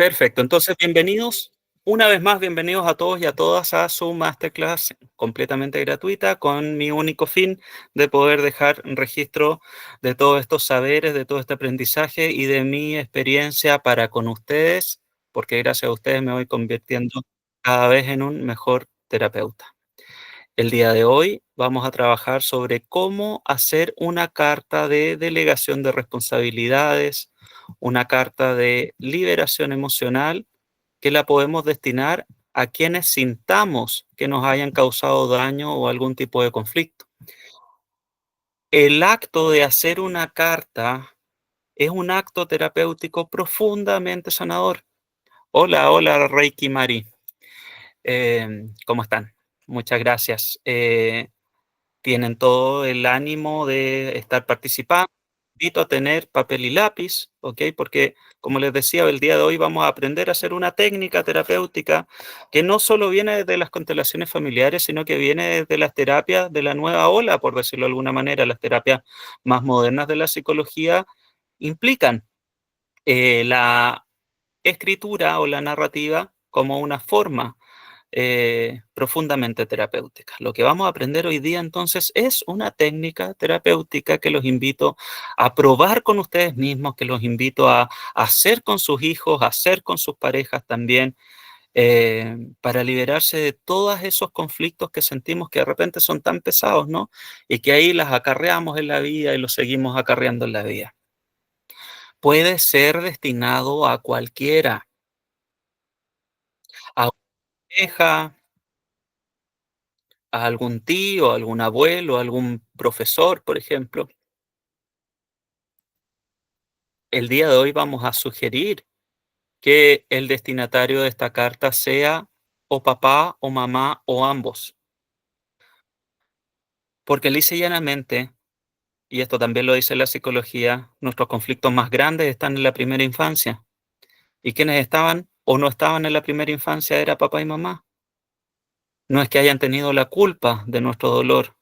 Perfecto, entonces bienvenidos, una vez más, bienvenidos a todos y a todas a su masterclass completamente gratuita con mi único fin de poder dejar un registro de todos estos saberes, de todo este aprendizaje y de mi experiencia para con ustedes, porque gracias a ustedes me voy convirtiendo cada vez en un mejor terapeuta. El día de hoy vamos a trabajar sobre cómo hacer una carta de delegación de responsabilidades, una carta de liberación emocional que la podemos destinar a quienes sintamos que nos hayan causado daño o algún tipo de conflicto. El acto de hacer una carta es un acto terapéutico profundamente sanador. Hola, hola, Reiki Mari. ¿Cómo están? Muchas gracias. Tienen todo el ánimo de estar participando. Invito a tener papel y lápiz, ¿ok? Porque, como les decía, el día de hoy vamos a aprender a hacer una técnica terapéutica que no solo viene desde las constelaciones familiares, sino que viene desde las terapias de la nueva ola, por decirlo de alguna manera. Las terapias más modernas de la psicología implican la escritura o la narrativa como una forma profundamente terapéutica. Lo que vamos a aprender hoy día entonces es una técnica terapéutica que los invito a probar con ustedes mismos, que los invito a hacer con sus hijos, a hacer con sus parejas también, para liberarse de todos esos conflictos que sentimos que de repente son tan pesados, ¿no? Y que ahí las acarreamos en la vida y los seguimos acarreando en la vida. Puede ser destinado a cualquiera, a una pareja, a algún tío, algún abuelo, algún profesor, por ejemplo. El día de hoy vamos a sugerir que el destinatario de esta carta sea o papá o mamá o ambos, porque lisa y llanamente, y esto también lo dice la psicología, nuestros conflictos más grandes están en la primera infancia. Y quienes estaban o no estaban en la primera infancia era papá y mamá. No es que hayan tenido la culpa de nuestro dolor.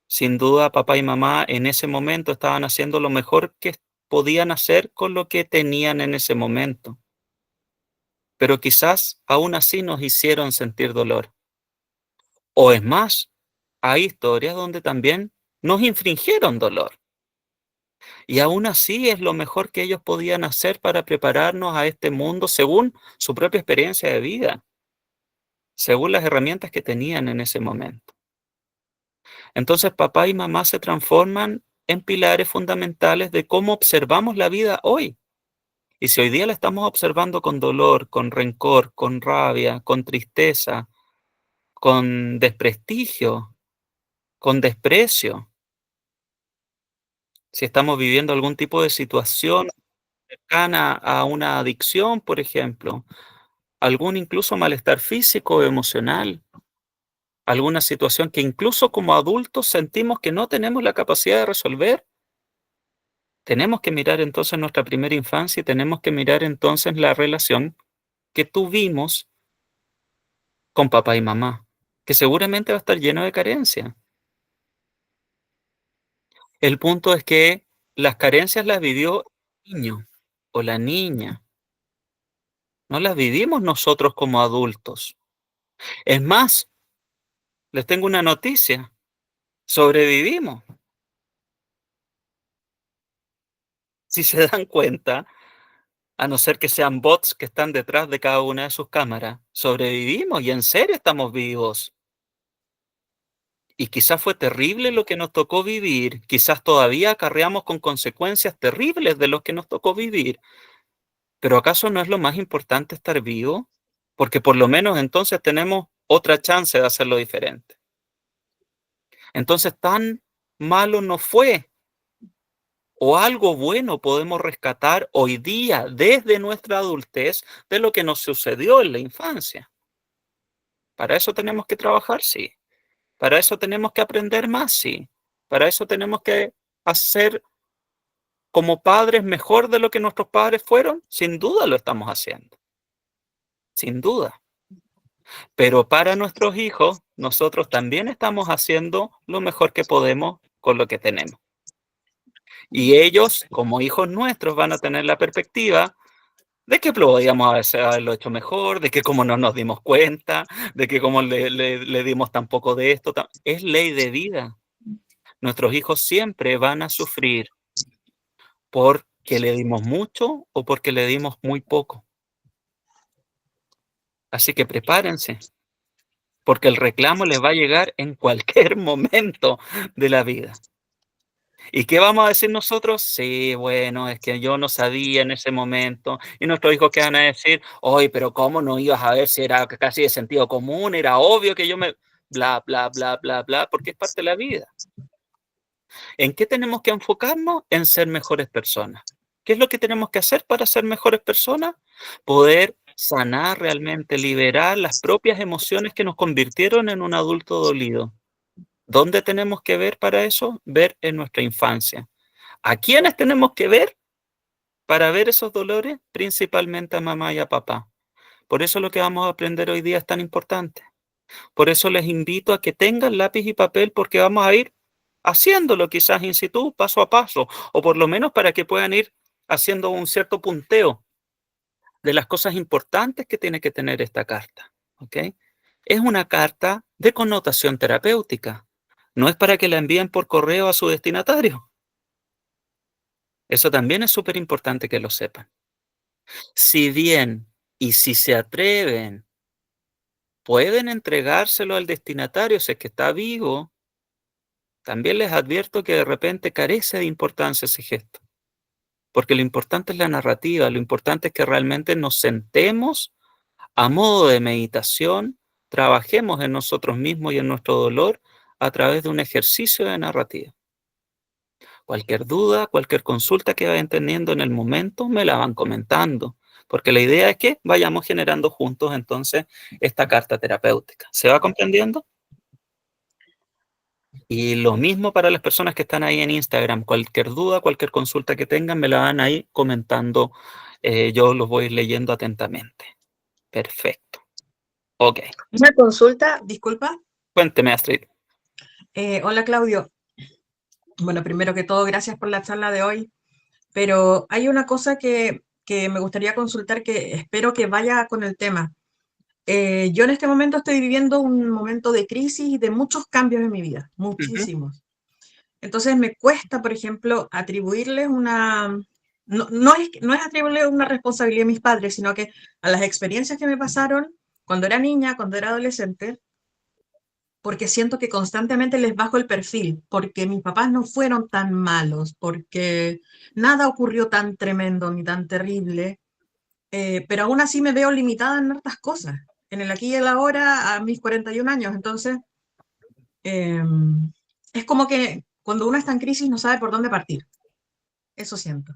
Sin duda, papá y mamá en ese momento estaban haciendo lo mejor que podían hacer con lo que tenían en ese momento, pero quizás aún así nos hicieron sentir dolor. O es más, hay historias donde también nos infringieron dolor, y aún así es lo mejor que ellos podían hacer para prepararnos a este mundo según su propia experiencia de vida, según las herramientas que tenían en ese momento. Entonces, papá y mamá se transforman en pilares fundamentales de cómo observamos la vida hoy. Y si hoy día la estamos observando con dolor, con rencor, con rabia, con tristeza, con desprestigio, con desprecio, si estamos viviendo algún tipo de situación cercana a una adicción, por ejemplo, algún incluso malestar físico o emocional, alguna situación que incluso como adultos sentimos que no tenemos la capacidad de resolver, tenemos que mirar entonces nuestra primera infancia y tenemos que mirar entonces la relación que tuvimos con papá y mamá, que seguramente va a estar lleno de carencia. El punto es que las carencias las vivió el niño o la niña, no las vivimos nosotros como adultos. Es más, les tengo una noticia, sobrevivimos. Si se dan cuenta, a no ser que sean bots que están detrás de cada una de sus cámaras, sobrevivimos y en serio estamos vivos. Y quizás fue terrible lo que nos tocó vivir, quizás todavía acarreamos con consecuencias terribles de lo que nos tocó vivir, pero ¿acaso no es lo más importante estar vivo? Porque por lo menos entonces tenemos otra chance de hacerlo diferente. Entonces, tan malo no fue, o algo bueno podemos rescatar hoy día desde nuestra adultez de lo que nos sucedió en la infancia. Para eso tenemos que trabajar, sí. Para eso tenemos que aprender más, sí. Para eso tenemos que hacer como padres mejor de lo que nuestros padres fueron, sin duda lo estamos haciendo, sin duda. Pero para nuestros hijos, nosotros también estamos haciendo lo mejor que podemos con lo que tenemos. Y ellos, como hijos nuestros, van a tener la perspectiva de que podíamos haberlo hecho mejor, de que como no nos dimos cuenta, de que como le dimos tan poco de esto, es ley de vida. Nuestros hijos siempre van a sufrir porque le dimos mucho o porque le dimos muy poco. Así que prepárense, porque el reclamo les va a llegar en cualquier momento de la vida. ¿Y qué vamos a decir nosotros? Sí, bueno, es que yo no sabía en ese momento. Y nuestros hijos qué van a decir, oye, pero ¿cómo no ibas a ver si era casi de sentido común? Era obvio que yo me... Bla, bla, bla, bla, bla, porque es parte de la vida. ¿En qué tenemos que enfocarnos? En ser mejores personas. ¿Qué es lo que tenemos que hacer para ser mejores personas? Poder sanar realmente, liberar las propias emociones que nos convirtieron en un adulto dolido. ¿Dónde tenemos que ver para eso? Ver en nuestra infancia. ¿A quiénes tenemos que ver para ver esos dolores? Principalmente a mamá y a papá. Por eso lo que vamos a aprender hoy día es tan importante. Por eso les invito a que tengan lápiz y papel porque vamos a ir haciéndolo quizás in situ, paso a paso, o por lo menos para que puedan ir haciendo un cierto punteo de las cosas importantes que tiene que tener esta carta. ¿Ok? Es una carta de connotación terapéutica. No es para que la envíen por correo a su destinatario. Eso también es súper importante que lo sepan. Si bien y si se atreven, pueden entregárselo al destinatario si es que está vivo, también les advierto que de repente carece de importancia ese gesto, porque lo importante es la narrativa, lo importante es que realmente nos sentemos a modo de meditación, trabajemos en nosotros mismos y en nuestro dolor a través de un ejercicio de narrativa. Cualquier duda, cualquier consulta que vayan teniendo en el momento, me la van comentando, porque la idea es que vayamos generando juntos entonces esta carta terapéutica. ¿Se va comprendiendo? Y lo mismo para las personas que están ahí en Instagram. Cualquier duda, cualquier consulta que tengan, me la van ahí comentando. Yo los voy leyendo atentamente. Perfecto. Ok. Una consulta, disculpa. Cuénteme, Astrid. Hola Claudio. Bueno, primero que todo, gracias por la charla de hoy, pero hay una cosa que me gustaría consultar que espero que vaya con el tema. Yo en este momento estoy viviendo un momento de crisis y de muchos cambios en mi vida, Ujú. muchísimos. Entonces me cuesta, por ejemplo, atribuirles una... No es atribuirle una responsabilidad a mis padres, sino que a las experiencias que me pasaron cuando era niña, cuando era adolescente, porque siento que constantemente les bajo el perfil, porque mis papás no fueron tan malos, porque nada ocurrió tan tremendo ni tan terrible, pero aún así me veo limitada en hartas cosas, en el aquí y el ahora a mis 41 años. Entonces, eh, es como que cuando uno está en crisis no sabe por dónde partir. Eso siento.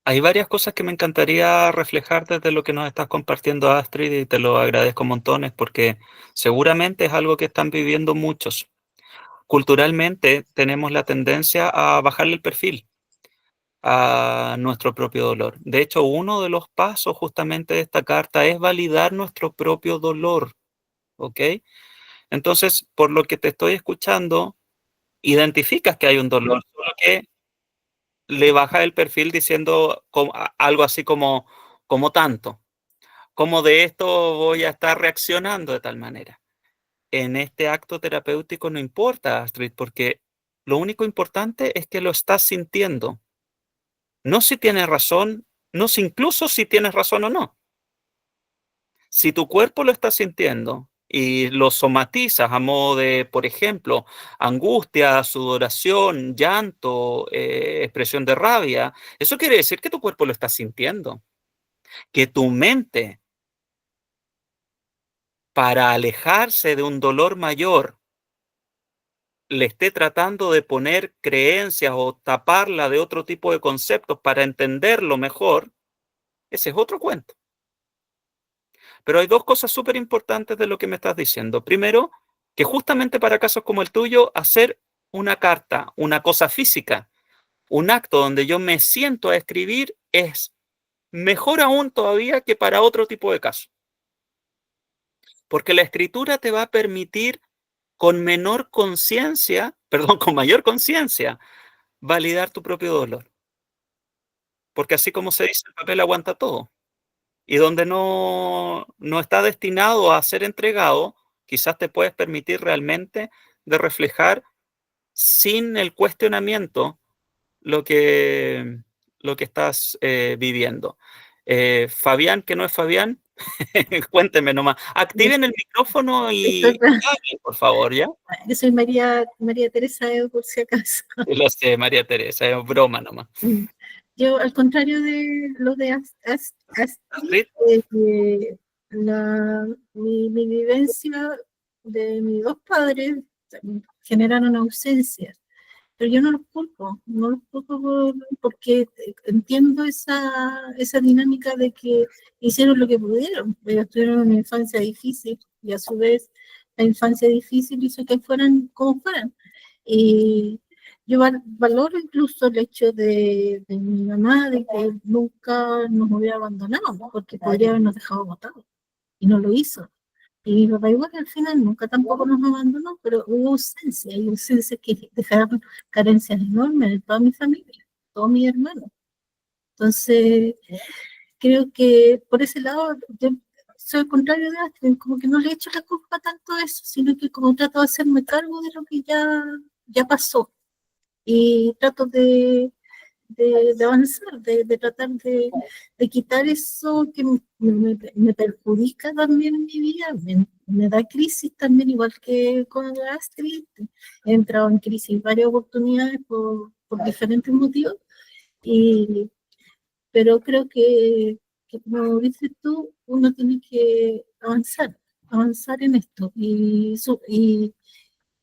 Hay varias cosas que me encantaría reflejar desde lo que nos estás compartiendo, Astrid, y te lo agradezco montones porque seguramente es algo que están viviendo muchos. Culturalmente tenemos la tendencia a bajarle el perfil a nuestro propio dolor. De hecho, uno de los pasos justamente de esta carta es validar nuestro propio dolor, ¿ok? Entonces, por lo que te estoy escuchando, identificas que hay un dolor, solo que le bajas el perfil diciendo algo así como tanto, como de esto voy a estar reaccionando de tal manera. En este acto terapéutico no importa, Astrid, porque lo único importante es que lo estás sintiendo. No si tienes razón, no si incluso si tienes razón o no. Si tu cuerpo lo está sintiendo y lo somatizas a modo de, por ejemplo, angustia, sudoración, llanto, expresión de rabia, eso quiere decir que tu cuerpo lo está sintiendo, que tu mente, para alejarse de un dolor mayor, le esté tratando de poner creencias o taparla de otro tipo de conceptos para entenderlo mejor, ese es otro cuento. Pero hay dos cosas súper importantes de lo que me estás diciendo. Primero, que justamente para casos como el tuyo, hacer una carta, una cosa física, un acto donde yo me siento a escribir es mejor aún todavía que para otro tipo de casos. Porque la escritura te va a permitir con menor conciencia, perdón, con mayor conciencia, validar tu propio dolor. Porque así como se dice, el papel aguanta todo. y donde no está destinado a ser entregado, quizás te puedes permitir realmente de reflejar sin el cuestionamiento lo que, lo que estás viviendo. Fabián, que no es Fabián, cuénteme nomás. Yo, Activen el micrófono y disculpa, hablen, por favor, ¿ya? yo soy María Teresa, por si acaso. Lo sé, María Teresa, es broma nomás. Yo, al contrario de lo de Astrid, Astrid, mi vivencia de mis dos padres generaron ausencias, pero yo no los culpo, no los culpo porque entiendo esa dinámica de que hicieron lo que pudieron. Ellos tuvieron una infancia difícil y a su vez la infancia difícil hizo que fueran como fueran. Y yo valoro incluso el hecho de mi mamá, de que nunca nos hubiera abandonado, ¿no? Porque podría habernos dejado botados y no lo hizo. Y mi papá igual al final nunca tampoco nos abandonó, pero hubo ausencia, y ausencias que dejaron carencias enormes de toda mi familia, todos mis hermanos. Entonces, creo que por ese lado, yo soy al contrario de Astrid, como que no le echo la culpa tanto a eso, sino que como trato de hacerme cargo de lo que ya pasó y trato de avanzar, de tratar de quitar eso que me perjudica también en mi vida, me da crisis también, igual que con la Astrid. He entrado en crisis varias oportunidades por diferentes motivos, y, pero creo que como dices tú, uno tiene que avanzar en esto y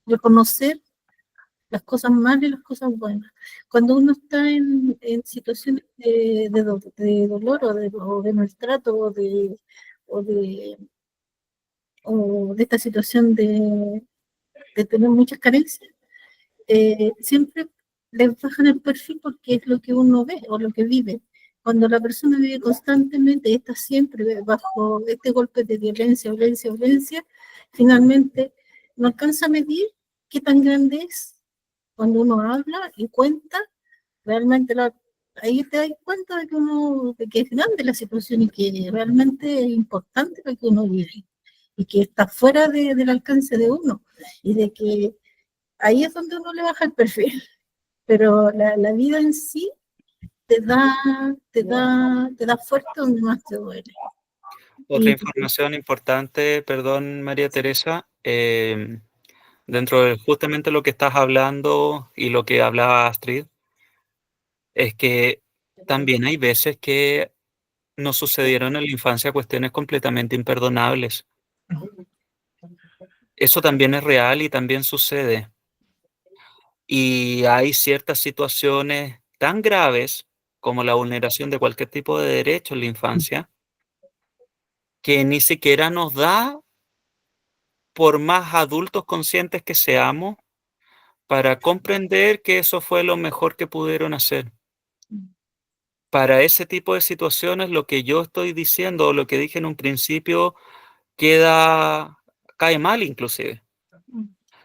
reconocer las cosas malas y las cosas buenas. Cuando uno está en situaciones de dolor o de maltrato o de, o de esta situación de tener muchas carencias, siempre le bajan el perfil porque es lo que uno ve o lo que vive. Cuando la persona vive constantemente y está siempre bajo este golpe de violencia, violencia, violencia, finalmente no alcanza a medir qué tan grande es. Cuando uno habla y cuenta, realmente ahí te das cuenta de que es grande la situación y que realmente es importante lo que uno vive y que está fuera del alcance de uno, y de que ahí es donde uno le baja el perfil, pero la vida en sí te da fuerte donde más te duele. otra Y información importante, perdón, María Teresa, dentro de justamente lo que estás hablando y lo que hablaba Astrid, es que también hay veces que nos sucedieron en la infancia cuestiones completamente imperdonables. Eso también es real y también sucede. Y hay ciertas situaciones tan graves como la vulneración de cualquier tipo de derecho en la infancia, que ni siquiera nos da, por más adultos conscientes que seamos, para comprender que eso fue lo mejor que pudieron hacer. Para ese tipo de situaciones, lo que yo estoy diciendo, o lo que dije en un principio, cae mal inclusive.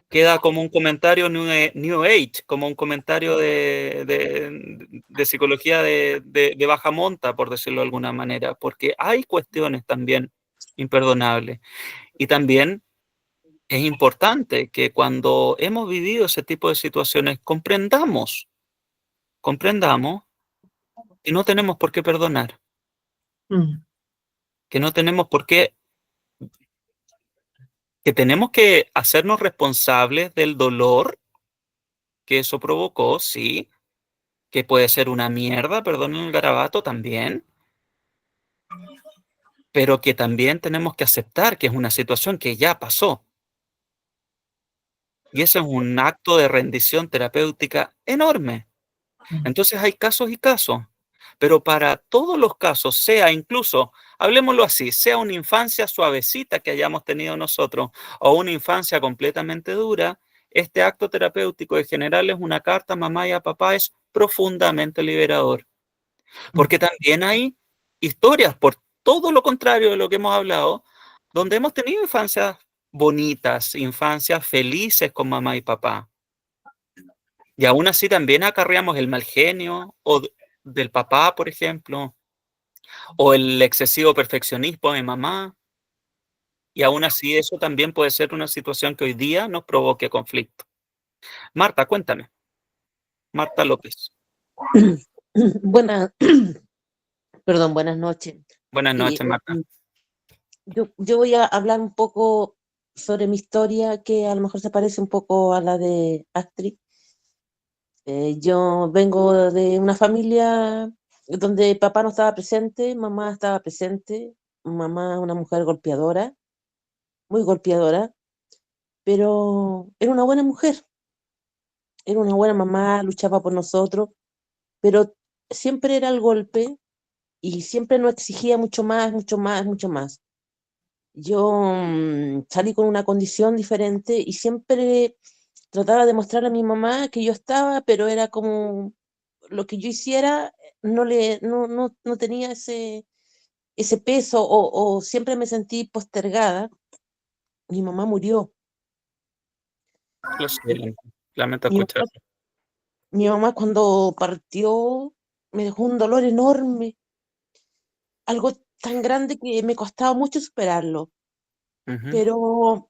Queda como un comentario New Age, como un comentario de psicología de baja monta, por decirlo de alguna manera, porque hay cuestiones también imperdonables. Y también es importante que cuando hemos vivido ese tipo de situaciones comprendamos que no tenemos por qué perdonar, que no tenemos por qué, que tenemos que hacernos responsables del dolor que eso provocó, sí, que puede ser una mierda, perdonen el garabato también, pero que también tenemos que aceptar que es una situación que ya pasó. Y eso es un acto de rendición terapéutica enorme. Entonces hay casos y casos, pero para todos los casos, sea incluso, hablemoslo así, sea una infancia suavecita que hayamos tenido nosotros o una infancia completamente dura, este acto terapéutico de generarles una carta a mamá y a papá es profundamente liberador. Porque también hay historias, por todo lo contrario de lo que hemos hablado, donde hemos tenido infancias bonitas, infancias felices con mamá y papá. Y aún así también acarreamos el mal genio del papá, por ejemplo, o el excesivo perfeccionismo de mamá, y aún así eso también puede ser una situación que hoy día nos provoque conflicto. Marta, cuéntame. Marta López. Buenas, perdón, buenas noches. Buenas Sí, noches, Marta. yo voy a hablar un poco sobre mi historia, que a lo mejor se parece un poco a la de Astrid. Yo vengo de una familia donde papá no estaba presente, mamá estaba presente, mamá es una mujer golpeadora, muy golpeadora, pero era una buena mujer, era una buena mamá, luchaba por nosotros, pero siempre era el golpe y siempre nos exigía mucho más, mucho más, mucho más. Yo salí con una condición diferente y siempre trataba de mostrarle a mi mamá que yo estaba, pero era como lo que yo hiciera no tenía ese peso o siempre me sentí postergada. Mi mamá murió. Lo siento. Lamento Mi escuchar. mamá, mi mamá cuando partió me dejó un dolor enorme, algo tan grande que me costaba mucho superarlo. Ujú. Pero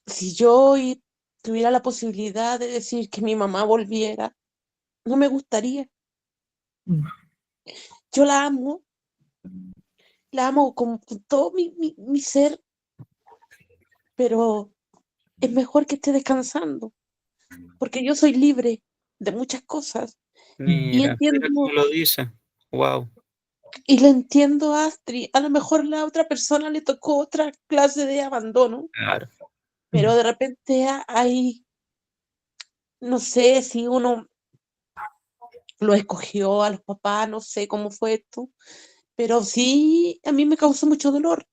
si yo hoy tuviera la posibilidad de decir que mi mamá volviera, no me gustaría. Yo la amo con todo mi ser, pero es mejor que esté descansando, porque yo soy libre de muchas cosas y Mira, mira cómo lo dice. Wow. le entiendo a Astrid. A lo mejor la otra persona le tocó otra clase de abandono, Claro. pero de repente hay, no sé si uno lo escogió a los papás, no sé cómo fue esto, pero sí a mí me causó mucho dolor.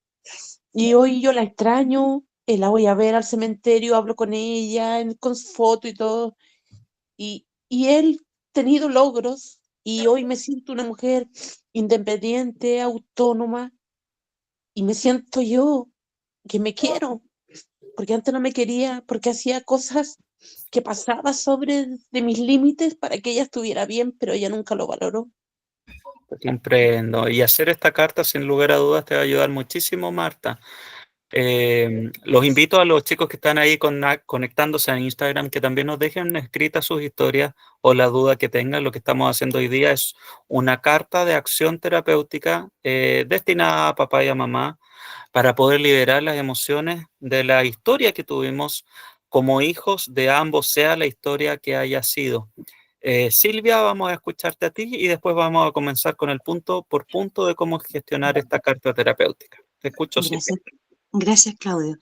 Y hoy yo la extraño, la voy a ver al cementerio, hablo con ella, con su foto y todo. Y él ha tenido logros y hoy me siento una mujer independiente, autónoma y me siento yo que me quiero, porque antes no me quería, porque hacía cosas que pasaba sobre de mis límites para que ella estuviera bien, pero ella nunca lo valoró. Te comprendo. Y hacer esta carta, sin lugar a dudas, te va a ayudar muchísimo, Marta. Los invito a los chicos que están ahí conectándose en Instagram que también nos dejen escritas sus historias o la duda que tengan. Lo que estamos haciendo hoy día es una carta de acción terapéutica destinada a papá y a mamá para poder liberar las emociones de la historia que tuvimos como hijos de ambos, sea la historia que haya sido. Silvia, vamos a escucharte a ti y después vamos a comenzar con el punto por punto de cómo gestionar esta carta terapéutica. Te escucho, Silvia. Gracias, gracias, Claudio.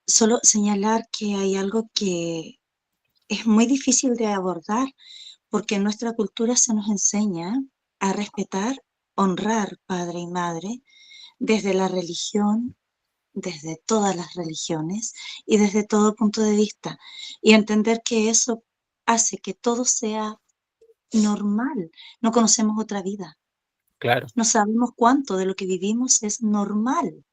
Solo señalar que hay algo que es muy difícil de abordar porque en nuestra cultura se nos enseña a respetar, honrar padre y madre desde la religión, desde todas las religiones y desde todo punto de vista y entender que eso hace que todo sea normal. No conocemos otra vida. Claro. No sabemos cuánto de lo que vivimos es normal.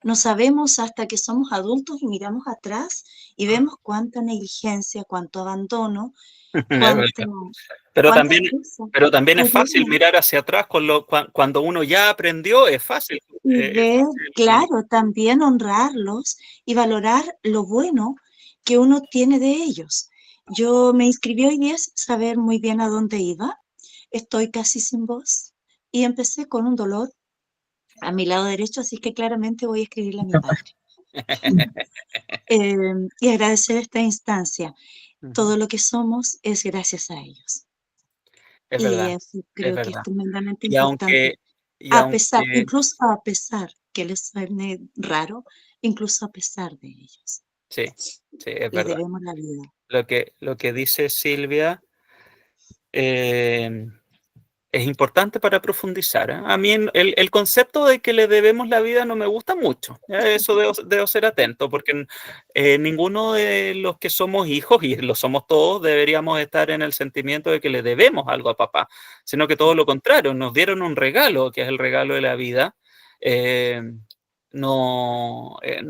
No sabemos hasta que somos adultos y miramos atrás y vemos cuánta negligencia, cuánto abandono, Es cuánta, verdad. Pero cuántas también, cosas pero también es fácil ocurren. mirar hacia atrás cuando uno ya aprendió, es fácil. Y Es ver, fácil. claro, también honrarlos y valorar lo bueno que uno tiene de ellos. Yo me inscribí hoy día sin saber muy bien a dónde iba. Estoy casi sin voz y empecé con un dolor a mi lado derecho, así que claramente voy a escribirle a mi padre. Y agradecer esta instancia. Todo lo que somos es gracias a ellos. Es Y verdad, eso es creo que es verdad. tremendamente Y aunque, importante. y A pesar, aunque, incluso a pesar que les suene raro, incluso a pesar de ellos, sí, sí, es les verdad. debemos la vida. Lo que dice Silvia eh, es importante para profundizar, ¿eh? A mí el concepto de que le debemos la vida no me gusta mucho. Eso debo ser atento, porque ninguno de los que somos hijos, y lo somos todos, deberíamos estar en el sentimiento de que le debemos algo a papá, sino que todo lo contrario, nos dieron un regalo, que es el regalo de la vida. Eh, no es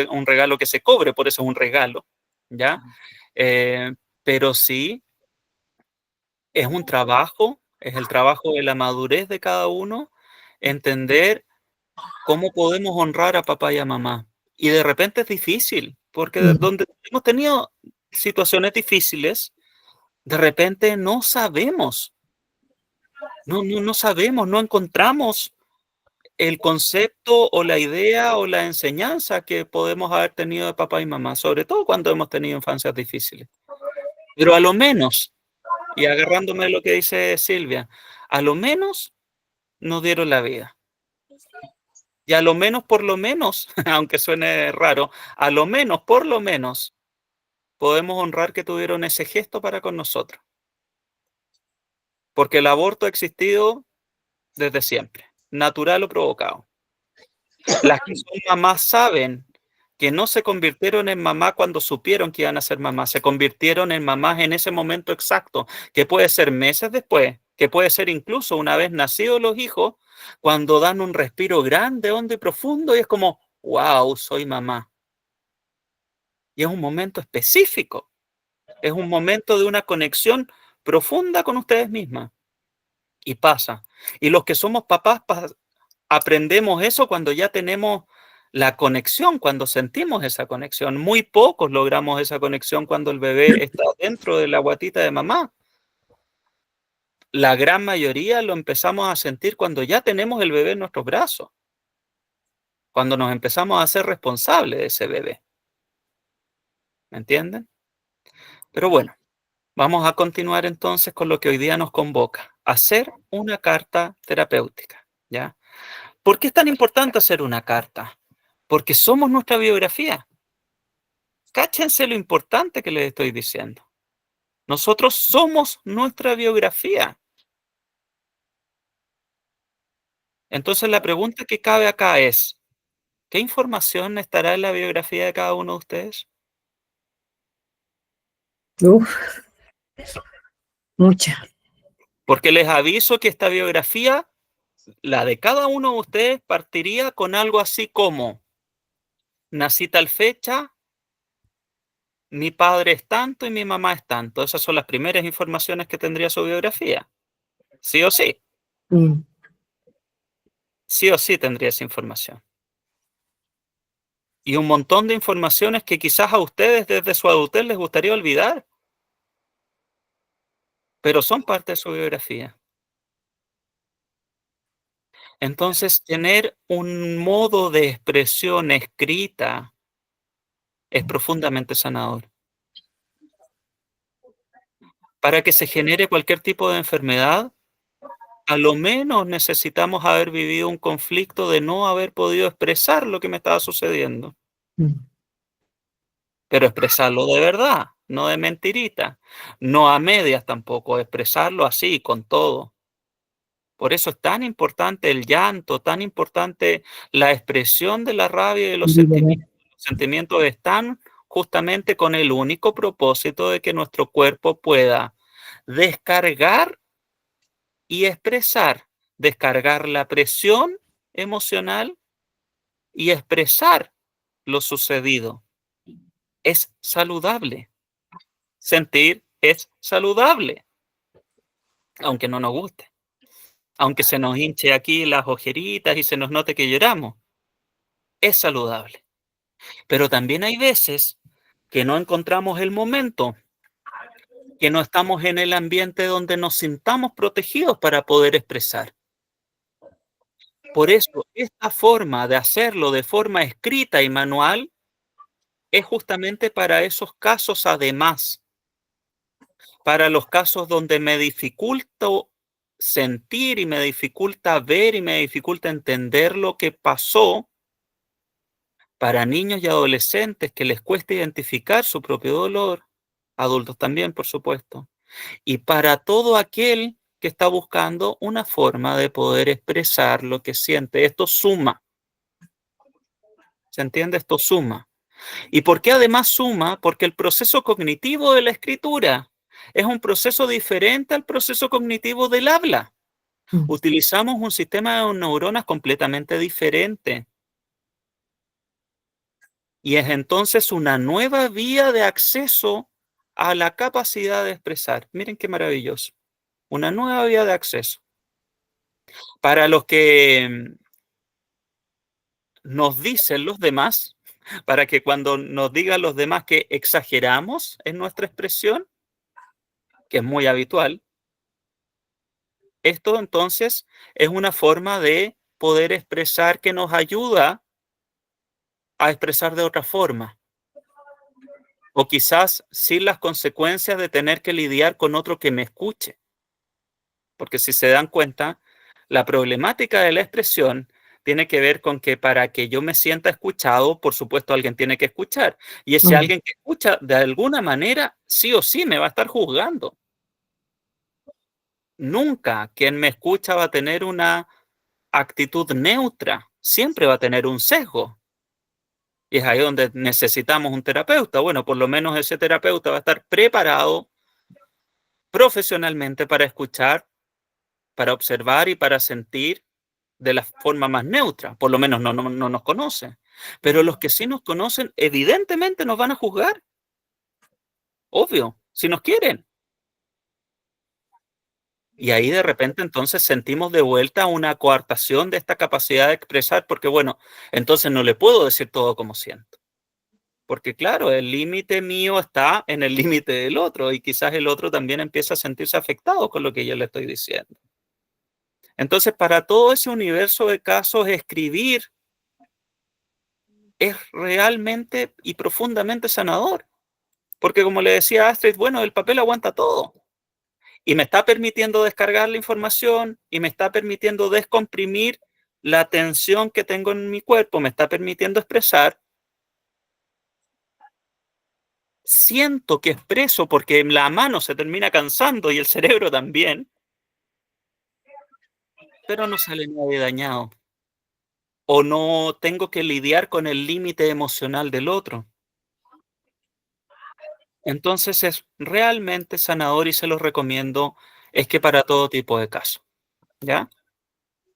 un regalo que se cobre, por eso es un regalo, ¿ya? Pero sí es un trabajo es el trabajo de la madurez de cada uno, entender cómo podemos honrar a papá y a mamá. Y de repente es difícil, porque donde hemos tenido situaciones difíciles, de repente no sabemos, no sabemos, no encontramos el concepto o la idea o la enseñanza que podemos haber tenido de papá y mamá, sobre todo cuando hemos tenido infancias difíciles. Pero a lo menos, y agarrándome de lo que dice Silvia, a lo menos nos dieron la vida. Y a lo menos, por lo menos, aunque suene raro, a lo menos, por lo menos, podemos honrar que tuvieron ese gesto para con nosotros. Porque el aborto ha existido desde siempre, natural o provocado. Las que son mamás saben que no se convirtieron en mamá cuando supieron que iban a ser mamás, se convirtieron en mamás en ese momento exacto, que puede ser meses después, que puede ser incluso una vez nacidos los hijos, cuando dan un respiro grande, hondo y profundo, y es como, wow, soy mamá. Y es un momento específico, es un momento de una conexión profunda con ustedes mismas. Y pasa. Y los que somos papás aprendemos eso cuando ya tenemos la conexión, cuando sentimos esa conexión. Muy pocos logramos esa conexión cuando el bebé está dentro de la guatita de mamá. La gran mayoría lo empezamos a sentir cuando ya tenemos el bebé en nuestros brazos, cuando nos empezamos a ser responsables de ese bebé. ¿Me entienden? Pero bueno, vamos a continuar entonces con lo que hoy día nos convoca, hacer una carta terapéutica, ¿ya? ¿Por qué es tan importante hacer una carta? Porque somos nuestra biografía. Cáchense lo importante que les estoy diciendo. Nosotros somos nuestra biografía. Entonces la pregunta que cabe acá es, ¿qué información estará en la biografía de cada uno de ustedes? Mucha. Porque les aviso que esta biografía, la de cada uno de ustedes, partiría con algo así como, nací tal fecha, mi padre es tanto y mi mamá es tanto. Esas son las primeras informaciones que tendría su biografía. Sí o sí. Sí o sí tendría esa información. Y un montón de informaciones que quizás a ustedes desde su adultez les gustaría olvidar, pero son parte de su biografía. Entonces, tener un modo de expresión escrita es profundamente sanador. Para que se genere cualquier tipo de enfermedad, a lo menos necesitamos haber vivido un conflicto de no haber podido expresar lo que me estaba sucediendo. Pero expresarlo de verdad, no de mentirita, no a medias tampoco, expresarlo así, con todo. Por eso es tan importante el llanto, tan importante la expresión de la rabia y de los sentimientos. Los sentimientos están justamente con el único propósito de que nuestro cuerpo pueda descargar y expresar, descargar la presión emocional y expresar lo sucedido. Es saludable. Sentir es saludable, aunque no nos guste, aunque se nos hinche aquí las ojeritas y se nos note que lloramos, es saludable. Pero también hay veces que no encontramos el momento, que no estamos en el ambiente donde nos sintamos protegidos para poder expresar. Por eso, esta forma de hacerlo de forma escrita y manual es justamente para esos casos, además, para los casos donde me dificulto sentir y me dificulta ver y me dificulta entender lo que pasó, para niños y adolescentes que les cuesta identificar su propio dolor, adultos también, por supuesto, y para todo aquel que está buscando una forma de poder expresar lo que siente. Esto suma. ¿Se entiende? Esto suma. ¿Y por qué además suma? Porque el proceso cognitivo de la escritura es un proceso diferente al proceso cognitivo del habla. Utilizamos un sistema de neuronas completamente diferente. Y es entonces una nueva vía de acceso a la capacidad de expresar. Miren qué maravilloso. una nueva vía de acceso. Para los que nos dicen los demás, para que cuando nos digan los demás que exageramos en nuestra expresión, que es muy habitual, esto entonces es una forma de poder expresar que nos ayuda a expresar de otra forma. O quizás sin las consecuencias de tener que lidiar con otro que me escuche. Porque si se dan cuenta, la problemática de la expresión tiene que ver con que para que yo me sienta escuchado, por supuesto alguien tiene que escuchar. Y ese alguien que escucha, de alguna manera, sí o sí me va a estar juzgando. Nunca quien me escucha va a tener una actitud neutra. Siempre va a tener un sesgo. Y es ahí donde necesitamos un terapeuta. Bueno, por lo menos ese terapeuta va a estar preparado profesionalmente para escuchar, para observar y para sentir de la forma más neutra. Por lo menos no nos conoce. Pero los que sí nos conocen, evidentemente nos van a juzgar. Obvio, si nos quieren. Y ahí de repente entonces sentimos de vuelta una coartación de esta capacidad de expresar, porque bueno, entonces no le puedo decir todo como siento. Porque claro, el límite mío está en el límite del otro y quizás el otro también empieza a sentirse afectado con lo que yo le estoy diciendo. Entonces, para todo ese universo de casos, escribir es realmente y profundamente sanador. Porque como le decía Astrid, bueno, el papel aguanta todo. Y me está permitiendo descargar la información y me está permitiendo descomprimir la tensión que tengo en mi cuerpo, me está permitiendo expresar. Siento que expreso porque la mano se termina cansando y el cerebro también, pero no sale nadie dañado. O no tengo que lidiar con el límite emocional del otro. Entonces es realmente sanador y se los recomiendo, es que para todo tipo de casos, ¿ya?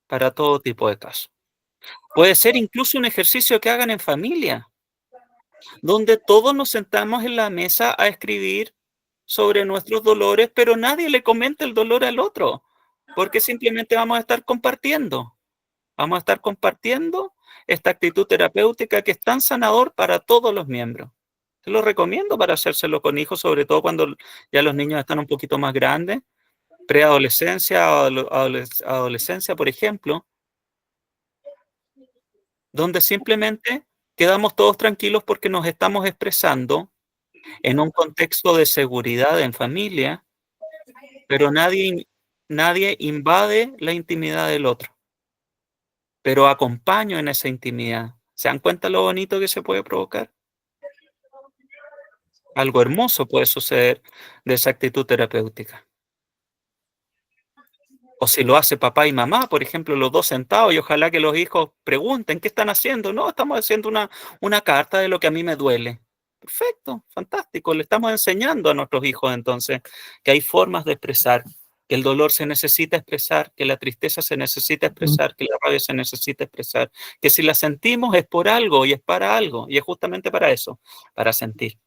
Para todo tipo de casos. Puede ser incluso un ejercicio que hagan en familia, donde todos nos sentamos en la mesa a escribir sobre nuestros dolores, pero nadie le comenta el dolor al otro, porque simplemente vamos a estar compartiendo. Vamos a estar compartiendo esta actitud terapéutica que es tan sanador para todos los miembros. Se lo recomiendo para hacérselo con hijos, sobre todo cuando ya los niños están un poquito más grandes, preadolescencia, adolescencia, por ejemplo, donde simplemente quedamos todos tranquilos porque nos estamos expresando en un contexto de seguridad en familia, pero nadie invade la intimidad del otro, pero acompaño en esa intimidad. ¿Se dan cuenta lo bonito que se puede provocar? Algo hermoso puede suceder de esa actitud terapéutica. O si lo hace papá y mamá, por ejemplo, los dos sentados, y ojalá que los hijos pregunten, ¿qué están haciendo? No, estamos haciendo una carta de lo que a mí me duele. Perfecto, fantástico. Le estamos enseñando a nuestros hijos entonces que hay formas de expresar, que el dolor se necesita expresar, que la tristeza se necesita expresar, que la rabia se necesita expresar, que si la sentimos es por algo y es para algo, y es justamente para eso, para sentir.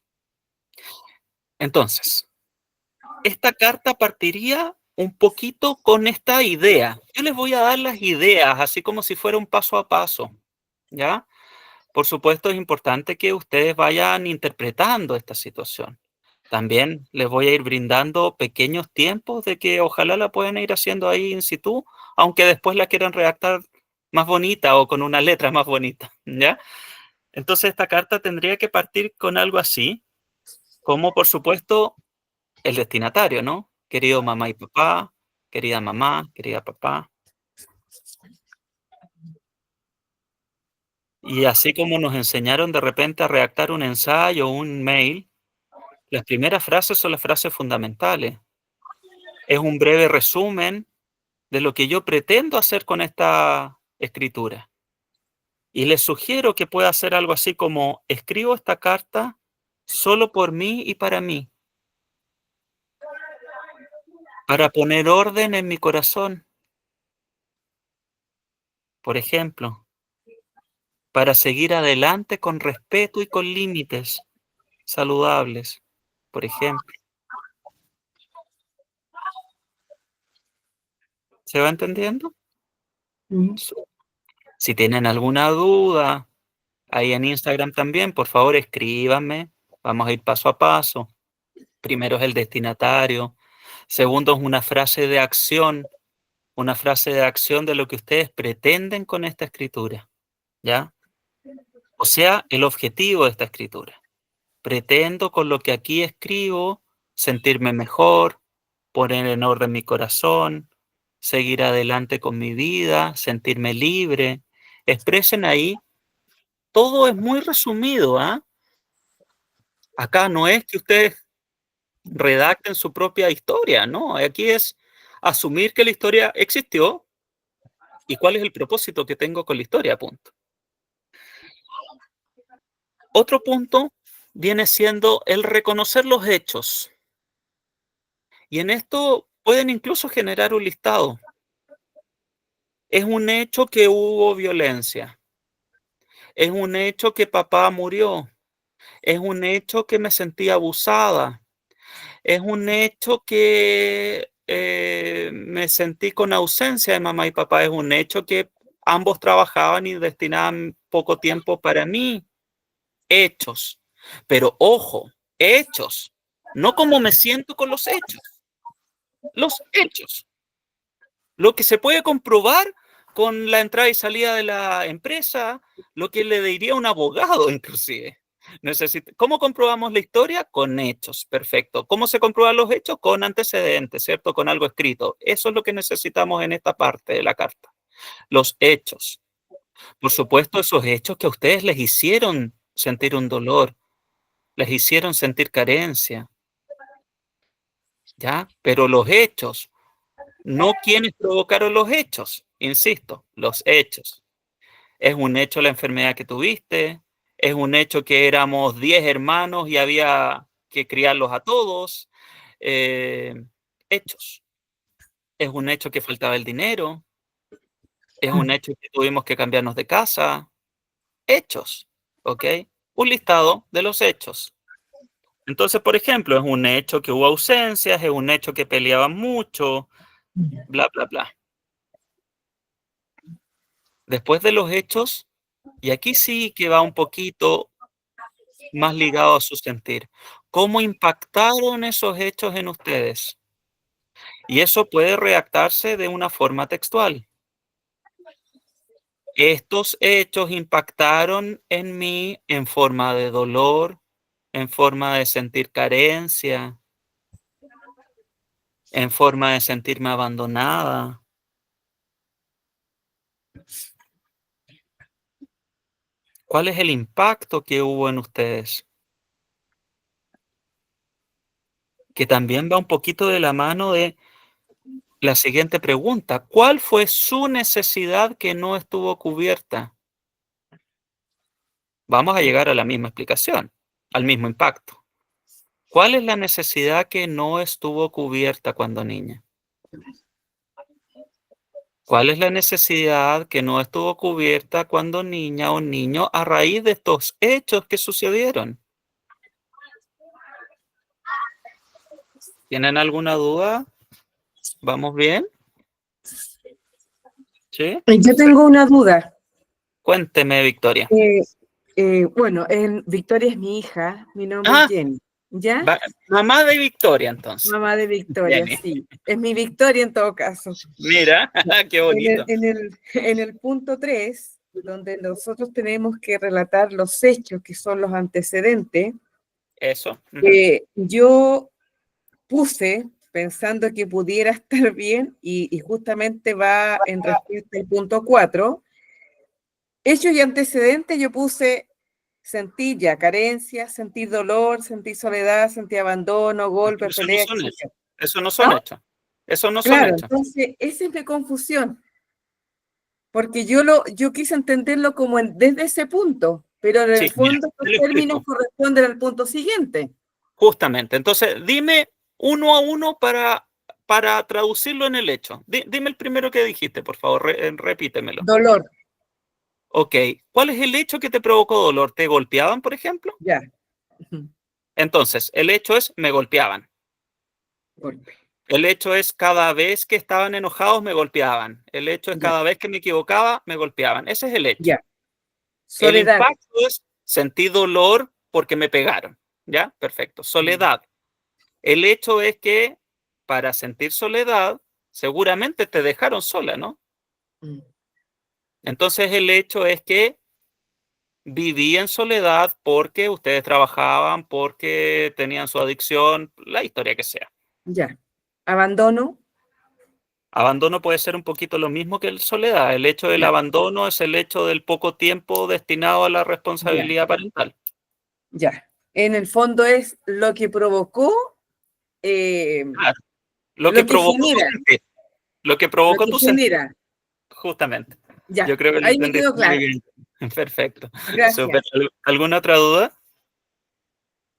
Entonces, esta carta partiría un poquito con esta idea. Yo les voy a dar las ideas, así como si fuera un paso a paso, ¿ya? Por supuesto, es importante que ustedes vayan interpretando esta situación. También les voy a ir brindando pequeños tiempos de que ojalá la puedan ir haciendo ahí in situ, aunque después la quieran redactar más bonita o con una letra más bonita, ¿ya? Entonces, esta carta tendría que partir con algo así, como por supuesto el destinatario, ¿no? Querido mamá y papá, querida mamá, querida papá. Y así como nos enseñaron de repente a redactar un ensayo o un mail, las primeras frases son las frases fundamentales. Es un breve resumen de lo que yo pretendo hacer con esta escritura. Y les sugiero que pueda hacer algo así como: escribo esta carta solo por mí y para mí, para poner orden en mi corazón, por ejemplo, para seguir adelante con respeto y con límites saludables, por ejemplo. ¿Se va entendiendo? Ujú. Si tienen alguna duda, ahí en Instagram también, por favor, escríbanme. Vamos a ir paso a paso. Primero es el destinatario. Segundo es una frase de acción de lo que ustedes pretenden con esta escritura, ¿ya? O sea, el objetivo de esta escritura. Pretendo con lo que aquí escribo sentirme mejor, poner en orden mi corazón, seguir adelante con mi vida, sentirme libre. Expresen ahí. Todo es muy resumido, ¿ah? Acá no es que ustedes redacten su propia historia, ¿no? Aquí es asumir que la historia existió y cuál es el propósito que tengo con la historia, punto. Otro punto viene siendo el reconocer los hechos. Y en esto pueden incluso generar un listado. Es un hecho que hubo violencia. Es un hecho que papá murió. Es un hecho que me sentí abusada. Es un hecho que me sentí con ausencia de mamá y papá. Es un hecho que ambos trabajaban y destinaban poco tiempo para mí. Hechos. Pero ojo, hechos. No como me siento con los hechos. Los hechos. Lo que se puede comprobar con la entrada y salida de la empresa, lo que le diría un abogado inclusive. ¿Cómo comprobamos la historia? Con hechos, perfecto. ¿Cómo se comprueban los hechos? Con antecedentes, ¿cierto? Con algo escrito. Eso es lo que necesitamos en esta parte de la carta. Los hechos. Por supuesto, esos hechos que a ustedes les hicieron sentir un dolor, les hicieron sentir carencia, ¿ya? Pero los hechos, no quienes provocaron los hechos, insisto, los hechos. Es un hecho la enfermedad que tuviste, es un hecho que éramos 10 hermanos y había que criarlos a todos. eh, Hechos. Es un hecho que faltaba el dinero, es un hecho que tuvimos que cambiarnos de casa. Hechos, ¿ok? Un listado de los hechos. Entonces, por ejemplo, es un hecho que hubo ausencias, es un hecho que peleaban mucho, bla, bla, bla. Después de los hechos, y aquí sí que va un poquito más ligado a su sentir. ¿Cómo impactaron esos hechos en ustedes? Y eso puede redactarse de una forma textual. Estos hechos impactaron en mí en forma de dolor, en forma de sentir carencia, en forma de sentirme abandonada. ¿Cuál es el impacto que hubo en ustedes? Que también va un poquito de la mano de la siguiente pregunta. ¿Cuál fue su necesidad que no estuvo cubierta? Vamos a llegar a la misma explicación, al mismo impacto. ¿Cuál es la necesidad que no estuvo cubierta cuando niña? ¿Cuál es la necesidad que no estuvo cubierta cuando niña o niño a raíz de estos hechos que sucedieron? ¿Tienen alguna duda? ¿Vamos bien? ¿Sí? Yo tengo una duda. Cuénteme, Victoria. Bueno, Victoria es mi hija, mi nombre Ah, es Jenny, ¿ya? Mamá de Victoria, entonces. Mamá de Victoria, Jenny. sí. Es mi Victoria en todo caso. Mira, qué bonito. En el punto 3, donde nosotros tenemos que relatar los hechos, que son los antecedentes, Eso. yo puse, pensando que pudiera estar bien, y justamente va en respuesta al punto 4, hechos y antecedentes, yo puse sentir ya carencia, sentir dolor, sentir soledad, sentir abandono, golpe, Eso no pelea, son etc. hechos. Eso no son ¿No? hechos. Eso no son Claro, hechos. entonces esa es mi confusión, porque yo quise entenderlo como desde ese punto, pero en el Sí, mira, fondo te los lo términos explico. corresponden al punto siguiente. Justamente. Entonces, dime uno a uno para traducirlo en el hecho. Dime el primero que dijiste, por favor, repítemelo. Dolor, Ok. ¿Cuál es el hecho que te provocó dolor? ¿Te golpeaban, por ejemplo? ya. Ujú. Entonces, el hecho es me golpeaban. Golpe. El hecho es cada vez que estaban enojados me golpeaban. El hecho es Ya. cada vez que me equivocaba me golpeaban. Ese es el hecho. Ya. El Soledad. impacto es sentí dolor porque me pegaron. ¿Ya? Perfecto. Soledad. El hecho es que para sentir soledad, seguramente te dejaron sola, ¿no? Mm. Entonces el hecho es que viví en soledad porque ustedes trabajaban, porque tenían su adicción, la historia que sea. Ya. Abandono. Abandono puede ser un poquito lo mismo que el soledad. El hecho del Ya. abandono es el hecho del poco tiempo destinado a la responsabilidad parental. Ya. En el fondo es lo que provocó, Claro. Lo que lo que provocó tu genera, sentir. Lo que lo provocó que tu sentir, genera. justamente. Ya. Yo creo que lo Ahí me quedó entendiste muy claro. bien. Perfecto. Súper. Gracias. ¿Alguna otra duda?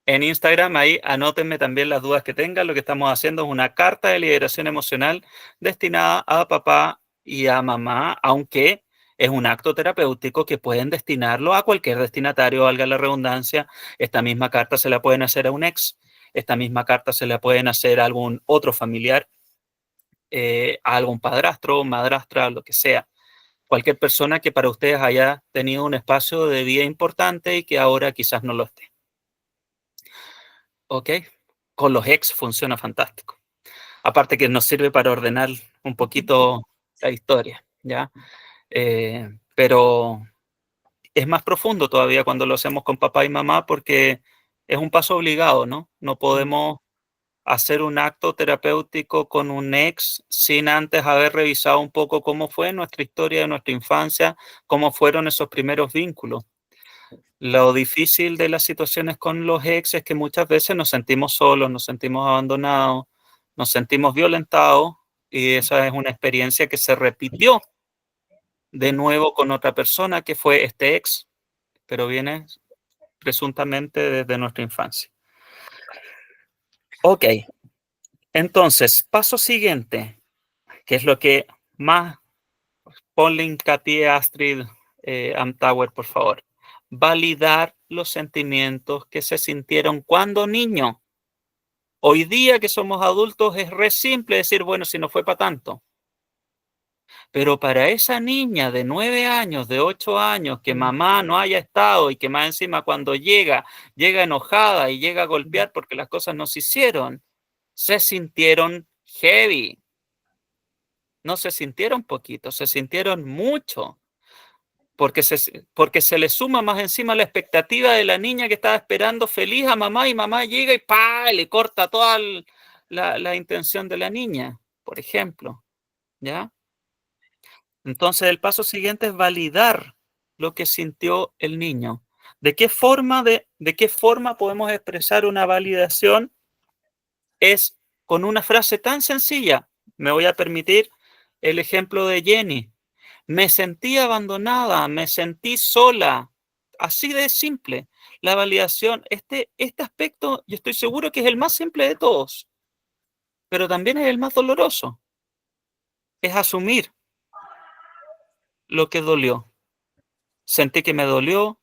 En Instagram, ahí anótenme también las dudas que tengan. Lo que estamos haciendo es una carta de liberación emocional destinada a papá y a mamá, aunque es un acto terapéutico que pueden destinarlo a cualquier destinatario, valga la redundancia. Esta misma carta se la pueden hacer a un ex, esta misma carta se la pueden hacer a algún otro familiar, a algún padrastro, madrastra, lo que sea. Cualquier persona que para ustedes haya tenido un espacio de vida importante y que ahora quizás no lo esté. ¿Ok? Con los ex funciona fantástico. Aparte que nos sirve para ordenar un poquito la historia, ¿ya? Pero es más profundo todavía cuando lo hacemos con papá y mamá porque es un paso obligado, ¿no? No podemos hacer un acto terapéutico con un ex sin antes haber revisado un poco cómo fue nuestra historia de nuestra infancia, cómo fueron esos primeros vínculos. Lo difícil de las situaciones con los ex es que muchas veces nos sentimos solos, nos sentimos abandonados, nos sentimos violentados y esa es una experiencia que se repitió de nuevo con otra persona que fue este ex, pero viene presuntamente desde nuestra infancia. Ok, entonces, paso siguiente, que es lo que más, ponle hincapié a Astrid Amtower, por favor. Validar los sentimientos que se sintieron cuando niño. Hoy día que somos adultos es re simple decir, bueno, si no fue para tanto. Pero para esa niña de 9 años, de 8 años, que mamá no haya estado y que más encima cuando llega enojada y llega a golpear porque las cosas no se hicieron, se sintieron heavy. No se sintieron poquito, se sintieron mucho. Porque se le suma más encima la expectativa de la niña que estaba esperando feliz a mamá y mamá llega y ¡pa! Le corta toda la intención de la niña, por ejemplo, ¿ya? Entonces el paso siguiente es validar lo que sintió el niño. ¿De qué forma podemos expresar una validación? Es con una frase tan sencilla. Me voy a permitir el ejemplo de Jenny. Me sentí abandonada, me sentí sola. Así de simple. La validación, este aspecto, yo estoy seguro que es el más simple de todos, pero también es el más doloroso. Es asumir lo que dolió. Sentí que me dolió,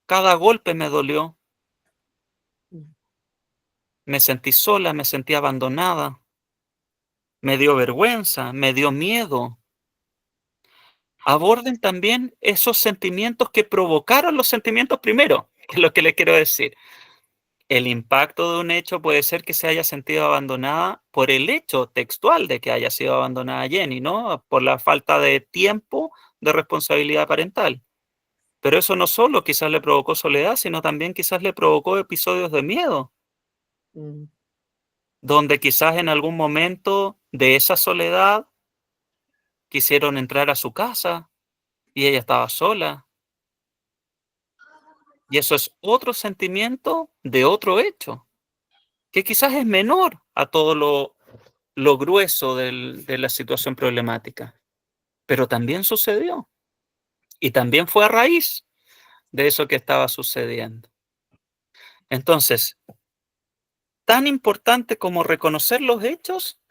cada golpe me dolió. Me sentí sola, me sentí abandonada. Me dio vergüenza, me dio miedo. Aborden también esos sentimientos que provocaron los sentimientos primero, que es lo que les quiero decir. El impacto de un hecho puede ser que se haya sentido abandonada por el hecho textual de que haya sido abandonada Jenny, ¿no? Por la falta de tiempo de responsabilidad parental. Pero eso no solo quizás le provocó soledad, sino también quizás le provocó episodios de miedo, donde quizás en algún momento de esa soledad quisieron entrar a su casa y ella estaba sola. Y eso es otro sentimiento de otro hecho, que quizás es menor a todo lo grueso de la situación problemática, pero también sucedió y también fue a raíz de eso que estaba sucediendo. Entonces, tan importante como reconocer los hechos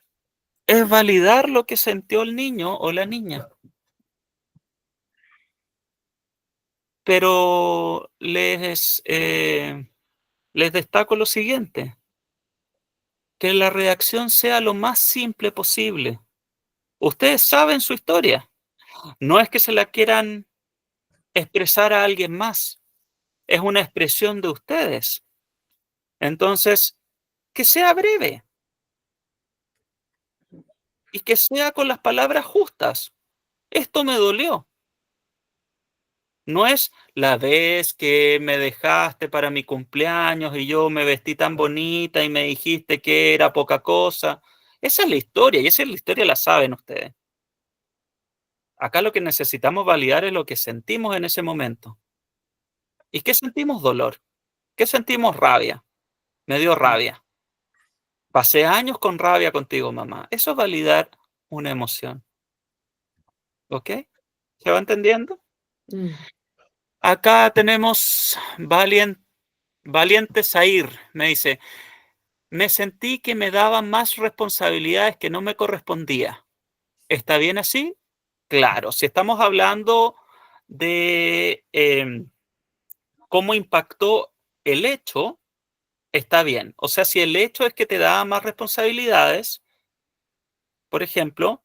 es validar lo que sintió el niño o la niña. Pero les destaco lo siguiente. que la reacción sea lo más simple posible. Ustedes saben su historia. No es que se la quieran expresar a alguien más. Es una expresión de ustedes. Entonces, que sea breve y que sea con las palabras justas. Esto me dolió. No es la vez que me dejaste para mi cumpleaños y yo me vestí tan bonita y me dijiste que era poca cosa. Esa es la historia y esa es la historia, la saben ustedes. Acá lo que necesitamos validar es lo que sentimos en ese momento. ¿Y qué sentimos? Dolor. ¿Qué sentimos? Rabia. Me dio rabia. Pasé años con rabia contigo, mamá. Eso es validar una emoción. ¿Ok? ¿Se va entendiendo? Acá tenemos Valiente Zair. Me dice, me sentí que me daban más responsabilidades que no me correspondía. ¿Está bien así? Claro, si estamos hablando de cómo impactó el hecho, está bien. O sea, si el hecho es que te da más responsabilidades, por ejemplo,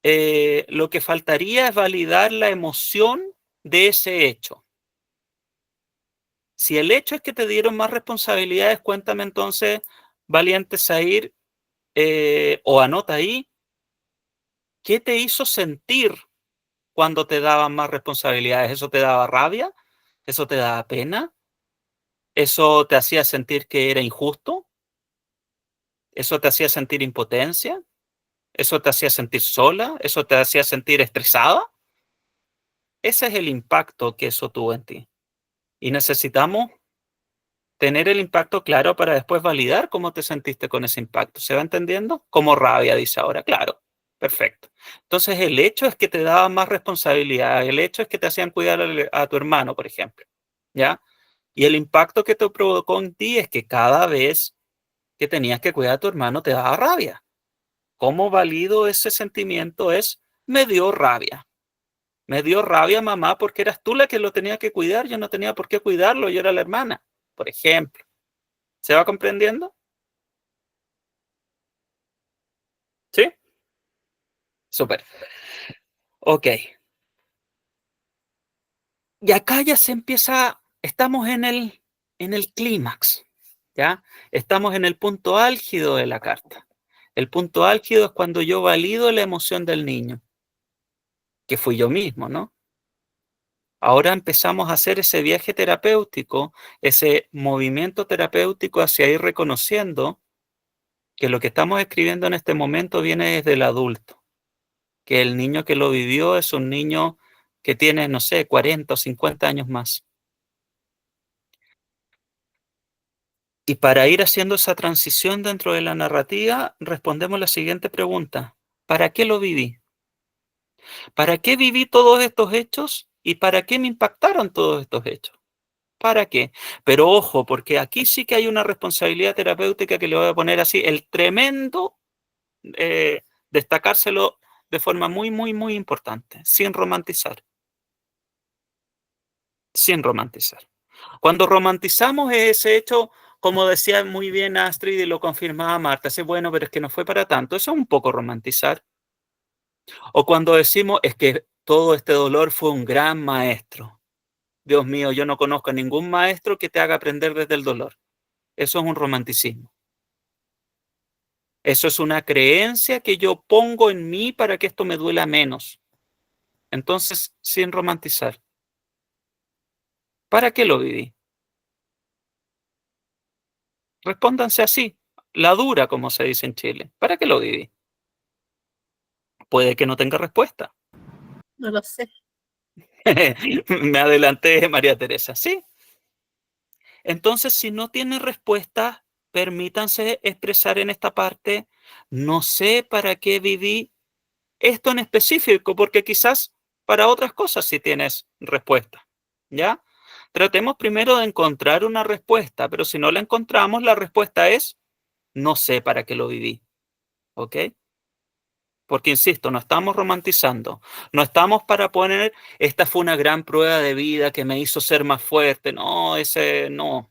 lo que faltaría es validar la emoción de ese hecho. Si el hecho es que te dieron más responsabilidades, cuéntame entonces, Valiente Zair, o anota ahí, ¿qué te hizo sentir cuando te daban más responsabilidades? ¿Eso te daba rabia? ¿Eso te daba pena? ¿Eso te hacía sentir que era injusto? ¿Eso te hacía sentir impotencia? ¿Eso te hacía sentir sola? ¿Eso te hacía sentir estresada? Ese es el impacto que eso tuvo en ti. Y necesitamos tener el impacto claro para después validar cómo te sentiste con ese impacto. ¿Se va entendiendo? Como rabia, dice ahora. Claro, perfecto. Entonces el hecho es que te daban más responsabilidad, el hecho es que te hacían cuidar a tu hermano, por ejemplo. ¿Ya? Y el impacto que te provocó en ti es que cada vez que tenías que cuidar a tu hermano te daba rabia. ¿Cómo valido ese sentimiento? Es, me dio rabia. Me dio rabia, mamá, porque eras tú la que lo tenía que cuidar, yo no tenía por qué cuidarlo, yo era la hermana, por ejemplo. ¿Se va comprendiendo? ¿Sí? Súper. Ok. Y acá ya se empieza, estamos en el clímax, ¿ya? Estamos en el punto álgido de la carta. El punto álgido es cuando yo valido la emoción del niño, que fui yo mismo, ¿no? Ahora empezamos a hacer ese viaje terapéutico, ese movimiento terapéutico hacia ir reconociendo que lo que estamos escribiendo en este momento viene desde el adulto, que el niño que lo vivió es un niño que tiene, no sé, 40 o 50 años más. Y para ir haciendo esa transición dentro de la narrativa, respondemos la siguiente pregunta. ¿Para qué lo viví? ¿Para qué viví todos estos hechos? ¿Y para qué me impactaron todos estos hechos? ¿Para qué? Pero ojo, porque aquí sí que hay una responsabilidad terapéutica que le voy a poner así, el tremendo, destacárselo de forma muy, muy, muy importante, sin romantizar. Sin romantizar. Cuando romantizamos ese hecho, como decía muy bien Astrid y lo confirmaba Marta, es bueno, pero es que no fue para tanto, eso es un poco romantizar. O cuando decimos, es que todo este dolor fue un gran maestro. Dios mío, yo no conozco a ningún maestro que te haga aprender desde el dolor. Eso es un romanticismo. Eso es una creencia que yo pongo en mí para que esto me duela menos. Entonces, sin romantizar. ¿Para qué lo viví? Respóndanse así, la dura, como se dice en Chile. ¿Para qué lo viví? Puede que no tenga respuesta. No lo sé. Me adelanté, María Teresa. Sí. Entonces, si no tiene respuesta, permítanse expresar en esta parte, no sé para qué viví esto en específico, porque quizás para otras cosas sí tienes respuesta. ¿Ya? Tratemos primero de encontrar una respuesta, pero si no la encontramos, la respuesta es, no sé para qué lo viví. ¿Ok? Porque, insisto, no estamos romantizando, no estamos para poner, esta fue una gran prueba de vida que me hizo ser más fuerte, no, ese no.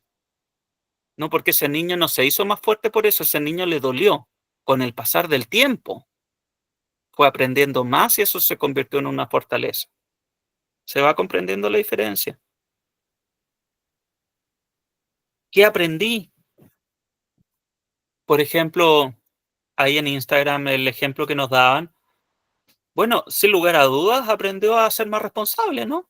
No, porque ese niño no se hizo más fuerte por eso, ese niño le dolió. Con el pasar del tiempo, fue aprendiendo más y eso se convirtió en una fortaleza. ¿Se va comprendiendo la diferencia? ¿Qué aprendí? Por ejemplo, ahí en Instagram, el ejemplo que nos daban, bueno, sin lugar a dudas, aprendió a ser más responsable, ¿no?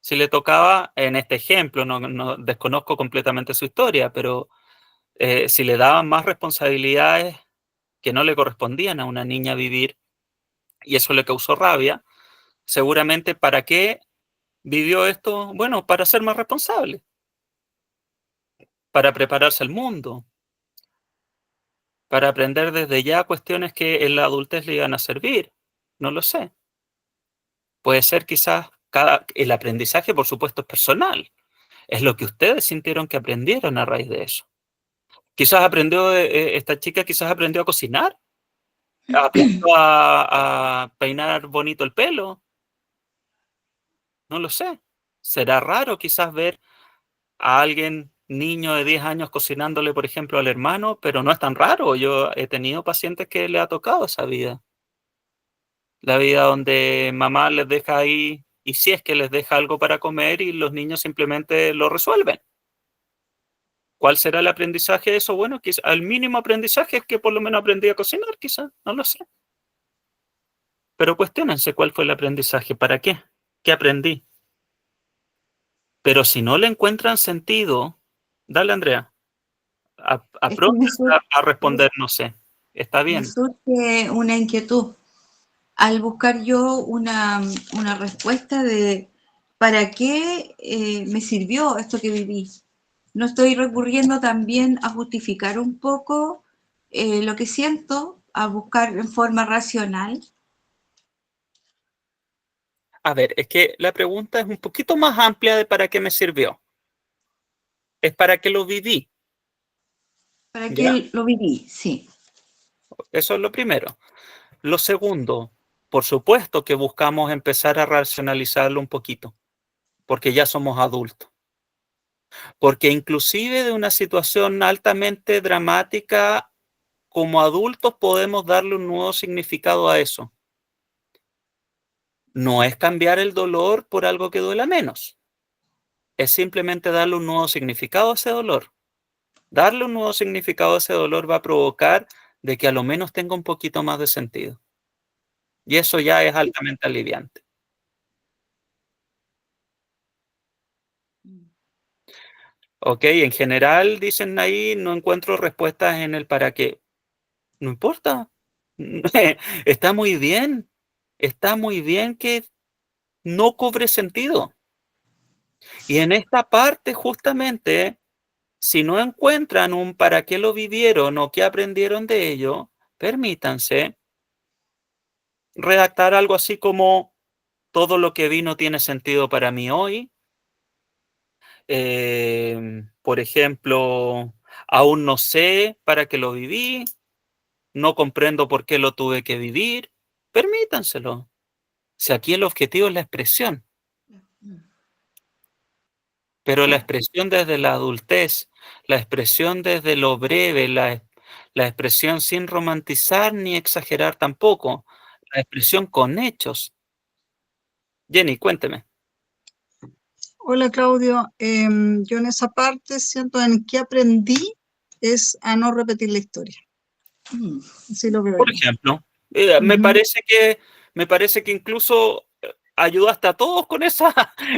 Si le tocaba, en este ejemplo, no desconozco completamente su historia, pero si le daban más responsabilidades que no le correspondían a una niña vivir, y eso le causó rabia, seguramente ¿para qué vivió esto? Bueno, para ser más responsable, para prepararse al mundo, para aprender desde ya cuestiones que en la adultez le iban a servir. No lo sé. Puede ser quizás el aprendizaje, por supuesto, es personal. Es lo que ustedes sintieron que aprendieron a raíz de eso. Quizás aprendió, esta chica quizás aprendió a cocinar, aprendió a peinar bonito el pelo. No lo sé. Será raro quizás ver a alguien, niño de 10 años, cocinándole, por ejemplo, al hermano, pero no es tan raro. Yo he tenido pacientes que le ha tocado esa vida. La vida donde mamá les deja ahí, y si es que les deja algo para comer y los niños simplemente lo resuelven. ¿Cuál será el aprendizaje de eso? Bueno, quizá, el mínimo aprendizaje es que por lo menos aprendí a cocinar, quizás, no lo sé. Pero cuestionense cuál fue el aprendizaje, ¿para qué? ¿Qué aprendí? Pero si no le encuentran sentido, dale, Andrea, Es que apronta a responder, no sé. Está me bien. surge una inquietud al buscar yo una respuesta de para qué me sirvió esto que viví. No estoy recurriendo también a justificar un poco lo que siento, a buscar en forma racional. A ver, es que la pregunta es un poquito más amplia de para qué me sirvió. Es para qué lo viví, ¿Para ¿ya? qué lo viví? Sí. Eso es lo primero. Lo segundo, por supuesto que buscamos empezar a racionalizarlo un poquito, porque ya somos adultos. Porque inclusive de una situación altamente dramática, como adultos podemos darle un nuevo significado a eso. No es cambiar el dolor por algo que duela menos. Es simplemente darle un nuevo significado a ese dolor. Darle un nuevo significado a ese dolor va a provocar de que a lo menos tenga un poquito más de sentido. Y eso ya es altamente aliviante. Ok, en general dicen ahí, no encuentro respuestas en el para qué. No importa. Está muy bien. Está muy bien que no cobre sentido. Y en esta parte, justamente, si no encuentran un para qué lo vivieron o qué aprendieron de ello, permítanse redactar algo así como todo lo que vi no tiene sentido para mí hoy. Por ejemplo, aún no sé para qué lo viví, no comprendo por qué lo tuve que vivir. Permítanselo. Si aquí el objetivo es la expresión, pero la expresión desde la adultez, la expresión desde lo breve, la expresión sin romantizar ni exagerar tampoco, la expresión con hechos. Jenny, cuénteme. Hola Claudio, yo en esa parte siento en que aprendí es a no repetir la historia. Así lo veo Por yo. ejemplo, me Ujú. parece que incluso ayudaste a todos con esa,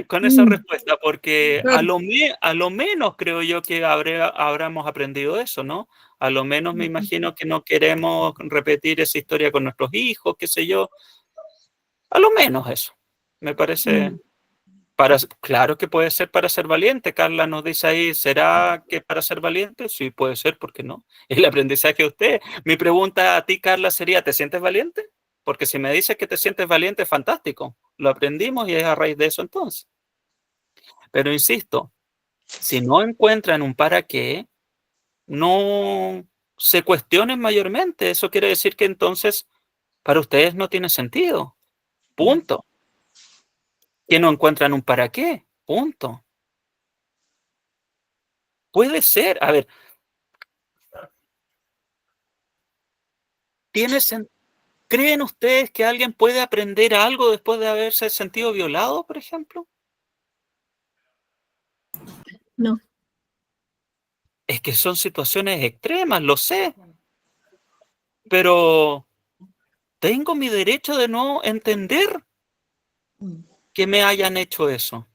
con esa Mm, respuesta, porque a claro. lo menos creo yo que habremos aprendido eso, ¿no? A lo menos me imagino que no queremos repetir esa historia con nuestros hijos, qué sé yo. A lo menos eso. Me parece. Mm. Claro que puede ser para ser valiente. Carla nos dice ahí, ¿será que para ser valiente? Sí, puede ser, ¿por qué no? El aprendizaje de usted. Mi pregunta a ti, Carla, sería, ¿te sientes valiente? Porque si me dices que te sientes valiente, fantástico. Lo aprendimos y es a raíz de eso entonces. Pero insisto, si no encuentran un para qué, no se cuestionen mayormente. Eso quiere decir que entonces para ustedes no tiene sentido. Punto. Que no encuentran un para qué. Punto. Puede ser. A ver, ¿creen ustedes que alguien puede aprender algo después de haberse sentido violado, por ejemplo? No, Es que son situaciones extremas, lo sé, pero tengo mi derecho de no entender Mm. que me hayan hecho eso,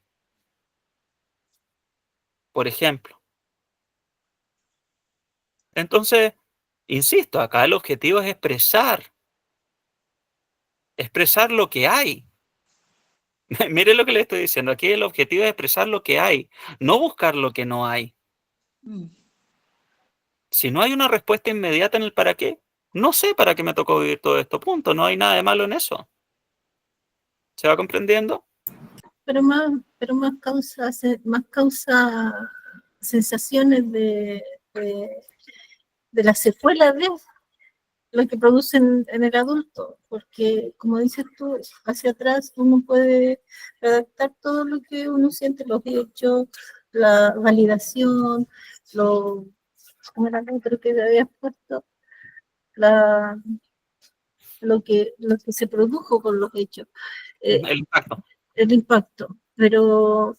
por ejemplo. Entonces, insisto, acá el objetivo es expresar lo que hay. Mire lo que le estoy diciendo, aquí el objetivo es expresar lo que hay, no buscar lo que no hay. Mm. Si no hay una respuesta inmediata en el para qué, no sé para qué me tocó vivir todo esto, punto. No hay nada de malo en eso. ¿Se va comprendiendo? pero más causa sensaciones de las secuelas de lo que producen en el adulto, porque como dices tú, hacia atrás uno puede redactar todo lo que uno siente, los hechos, la validación, ¿cómo era lo otro que te habías puesto? La, lo que se produjo con los hechos, El impacto. el impacto, pero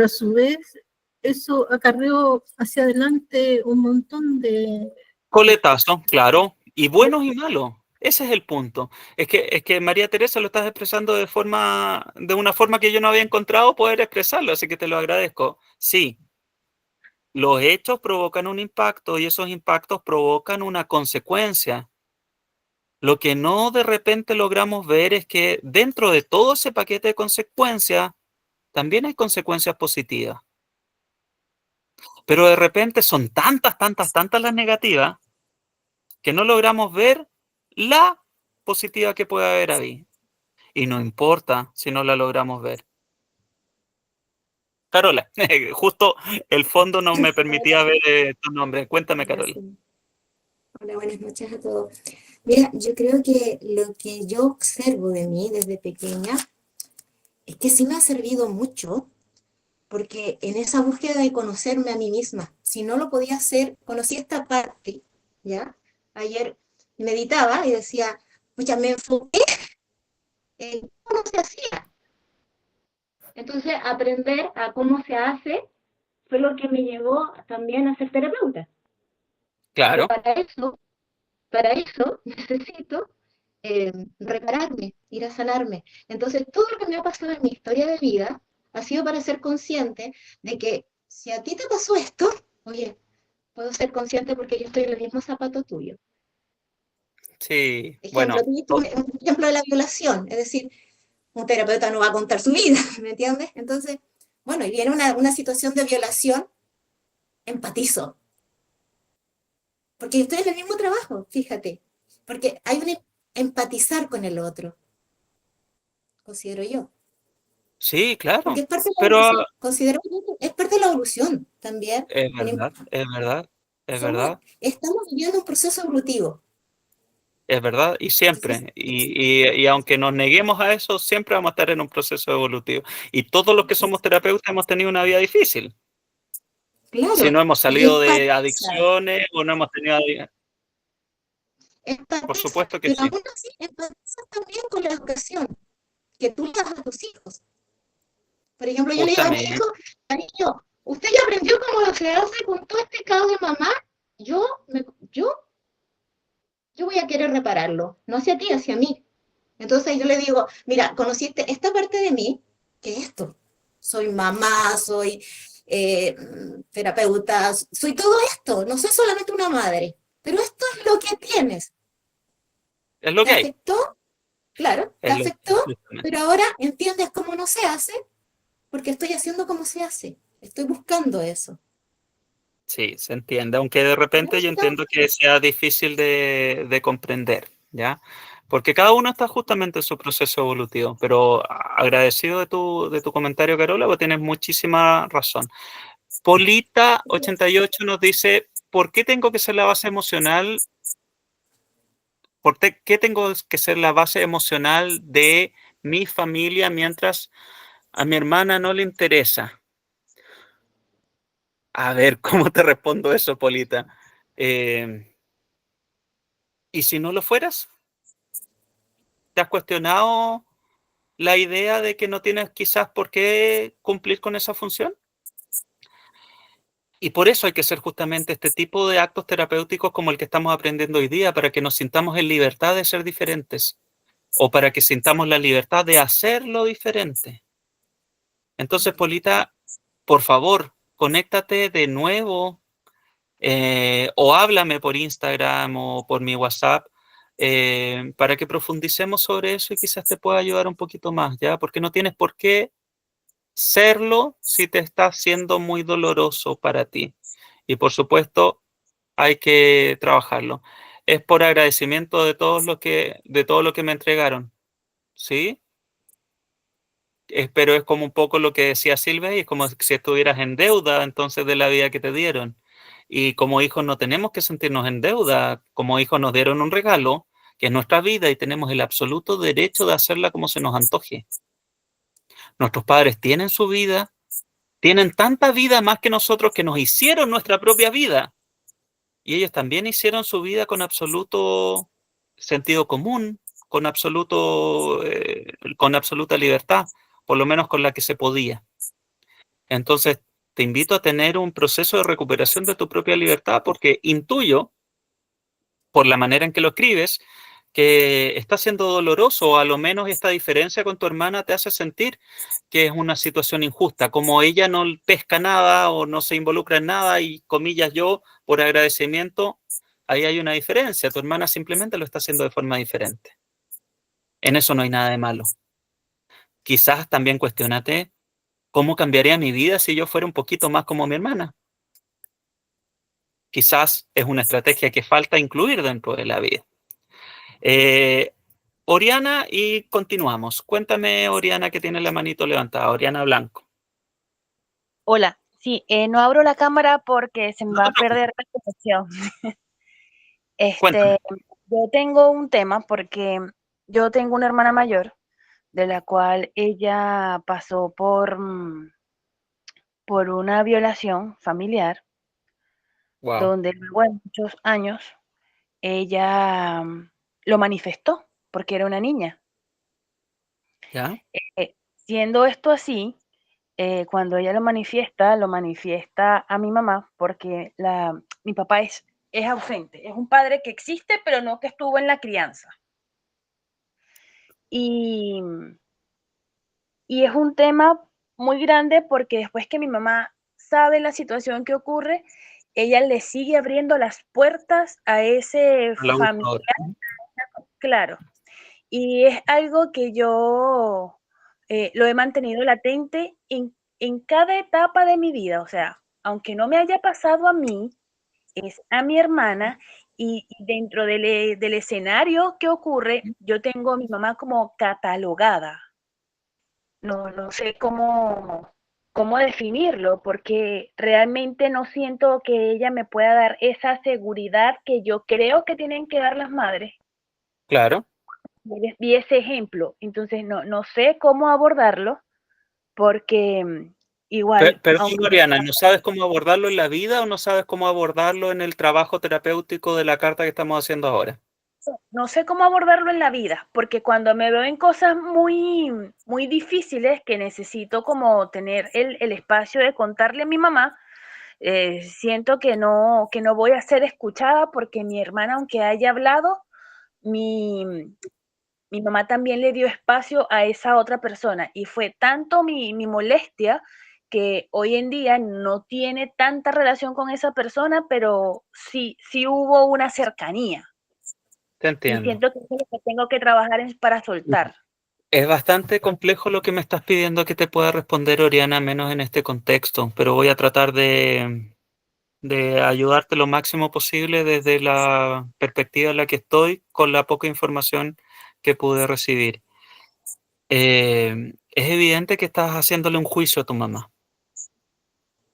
a su vez eso acarreó hacia adelante un montón de... Coletazo, claro, y buenos y malos. Ese es el punto. Es que María Teresa lo estás expresando de una forma que yo no había encontrado poder expresarlo, así que te lo agradezco. Sí, los hechos provocan un impacto y esos impactos provocan una consecuencia. Lo que no de repente logramos ver es que dentro de todo ese paquete de consecuencias también hay consecuencias positivas. Pero de repente son tantas, tantas, tantas las negativas que no logramos ver la positiva que puede haber ahí. Y no importa si no la logramos ver. Carola, justo el fondo no me permitía ver tu nombre. Cuéntame, Carola. Hola, buenas noches a todos. Mira, yo creo que lo que yo observo de mí desde pequeña es que sí me ha servido mucho, porque en esa búsqueda de conocerme a mí misma, si no lo podía hacer, conocí esta parte, ¿ya? Ayer meditaba y decía, muchas me enfoqué en cómo se hacía. Entonces, aprender a cómo se hace fue lo que me llevó también a ser terapeuta. Pero Claro, para eso necesito repararme, ir a sanarme. Entonces, todo lo que me ha pasado en mi historia de vida ha sido para ser consciente de que si a ti te pasó esto, oye, puedo ser consciente porque yo estoy en el mismo zapato tuyo. sí. Ejemplo, Bueno, tú diste un ejemplo de la violación, es decir, un terapeuta no va a contar su vida, ¿me entiendes? Entonces, bueno, y viene una situación de violación, empatizo, porque yo estoy en el mismo trabajo, fíjate, porque hay un empatizar con el otro, considero yo. sí, Porque claro. es parte de la Pero evolución, considero que es parte de la evolución también. es verdad, es verdad, es Somos, verdad. estamos viviendo un proceso evolutivo. Es verdad, y Entonces, siempre. Y aunque nos neguemos a eso, siempre vamos a estar en un proceso evolutivo. Y todos los que somos terapeutas hemos tenido una vida difícil. Si claro, no hemos y salido de adicciones o no hemos tenido... Por empatiza, supuesto que pero sí, aún así empatiza también con la educación que tú le das a tus hijos. Por ejemplo, yo le digo a mi justamente. hijo, cariño, ¿usted ya aprendió cómo se hace con todo este caos de mamá? Yo, me, yo, yo voy a querer repararlo, no hacia ti, hacia mí. Entonces yo le digo, mira, conociste esta parte de mí, que es esto. Soy mamá, soy terapeuta, soy todo esto, no soy solamente una madre, pero esto es lo que tienes. Es lo ¿Te que hay. afectó? Claro, te Es lo afectó, justamente. pero ahora entiendes cómo no se hace, porque estoy haciendo como se hace, estoy buscando eso. Sí, se entiende, aunque de repente yo entiendo que sea difícil de comprender, ¿ya? Porque cada uno está justamente en su proceso evolutivo, pero agradecido de tu comentario, Carola, porque tienes muchísima razón. Polita88 nos dice, ¿por qué tengo que ser la base emocional? ¿Qué tengo que ser la base emocional de mi familia mientras a mi hermana no le interesa? A ver, ¿cómo te respondo eso, Polita? ¿Y si no lo fueras? ¿Te has cuestionado la idea de que no tienes quizás por qué cumplir con esa función? Y por eso hay que hacer justamente este tipo de actos terapéuticos como el que estamos aprendiendo hoy día, para que nos sintamos en libertad de ser diferentes o para que sintamos la libertad de hacerlo diferente. Entonces, Polita, por favor, conéctate de nuevo o háblame por Instagram o por mi WhatsApp para que profundicemos sobre eso y quizás te pueda ayudar un poquito más, ¿ya? Porque no tienes por qué serlo si te está haciendo muy doloroso para ti. Y por supuesto, hay que trabajarlo. Es por agradecimiento de de todo lo que me entregaron, ¿sí? Pero es como un poco lo que decía Silvia, y es como si estuvieras en deuda entonces de la vida que te dieron. Y como hijos no tenemos que sentirnos en deuda. Como hijos nos dieron un regalo, que es nuestra vida, y tenemos el absoluto derecho de hacerla como se nos antoje. Nuestros padres tienen su vida, tienen tanta vida más que nosotros, que nos hicieron nuestra propia vida. Y ellos también hicieron su vida con absoluto sentido común, con con absoluta libertad, por lo menos con la que se podía. Entonces, te invito a tener un proceso de recuperación de tu propia libertad, porque intuyo, por la manera en que lo escribes, que está siendo doloroso, o a lo menos esta diferencia con tu hermana te hace sentir que es una situación injusta, como ella no pesca nada o no se involucra en nada y, comillas, yo, por agradecimiento, ahí hay una diferencia. Tu hermana simplemente lo está haciendo de forma diferente. En eso no hay nada de malo. Quizás también cuestiónate cómo cambiaría mi vida si yo fuera un poquito más como mi hermana. Quizás es una estrategia que falta incluir dentro de la vida. Oriana, y continuamos. Cuéntame, Oriana, que tiene la manito levantada. Oriana Blanco. Hola, sí, no abro la cámara porque se me va a perder la conexión. Cuéntame. Yo tengo un tema porque yo tengo una hermana mayor de la cual ella pasó por una violación familiar, Wow. donde luego de muchos años ella lo manifestó porque era una niña. ¿Ya? Siendo esto así, cuando ella lo manifiesta a mi mamá porque mi papá es ausente, es un padre que existe, pero no que estuvo en la crianza. Y es un tema muy grande porque después que mi mamá sabe la situación que ocurre, ella le sigue abriendo las puertas a ese A la familiar, autora. claro. Y es algo que yo lo he mantenido latente en cada etapa de mi vida. O sea, aunque no me haya pasado a mí, es a mi hermana, y dentro del escenario que ocurre, yo tengo a mi mamá como catalogada. No sé cómo definirlo, porque realmente no siento que ella me pueda dar esa seguridad que yo creo que tienen que dar las madres. Claro. Vi ese ejemplo, entonces no sé cómo abordarlo, porque igual, Pero, aunque Oriana, ¿no sabes cómo abordarlo en la vida o no sabes cómo abordarlo en el trabajo terapéutico de la carta que estamos haciendo ahora? no sé cómo abordarlo en la vida, porque cuando me veo en cosas muy, muy difíciles que necesito como tener el espacio de contarle a mi mamá, siento que no voy a ser escuchada porque mi hermana, aunque haya hablado, mi mamá también le dio espacio a esa otra persona, y fue tanto mi molestia que hoy en día no tiene tanta relación con esa persona, pero sí hubo una cercanía. Te Y entiendo. siento que eso es lo que tengo que trabajar para soltar. Es bastante complejo lo que me estás pidiendo que te pueda responder, Oriana, menos en este contexto, pero voy a tratar de ayudarte lo máximo posible desde la perspectiva en la que estoy, con la poca información que pude recibir. Es evidente que estás haciéndole un juicio a tu mamá.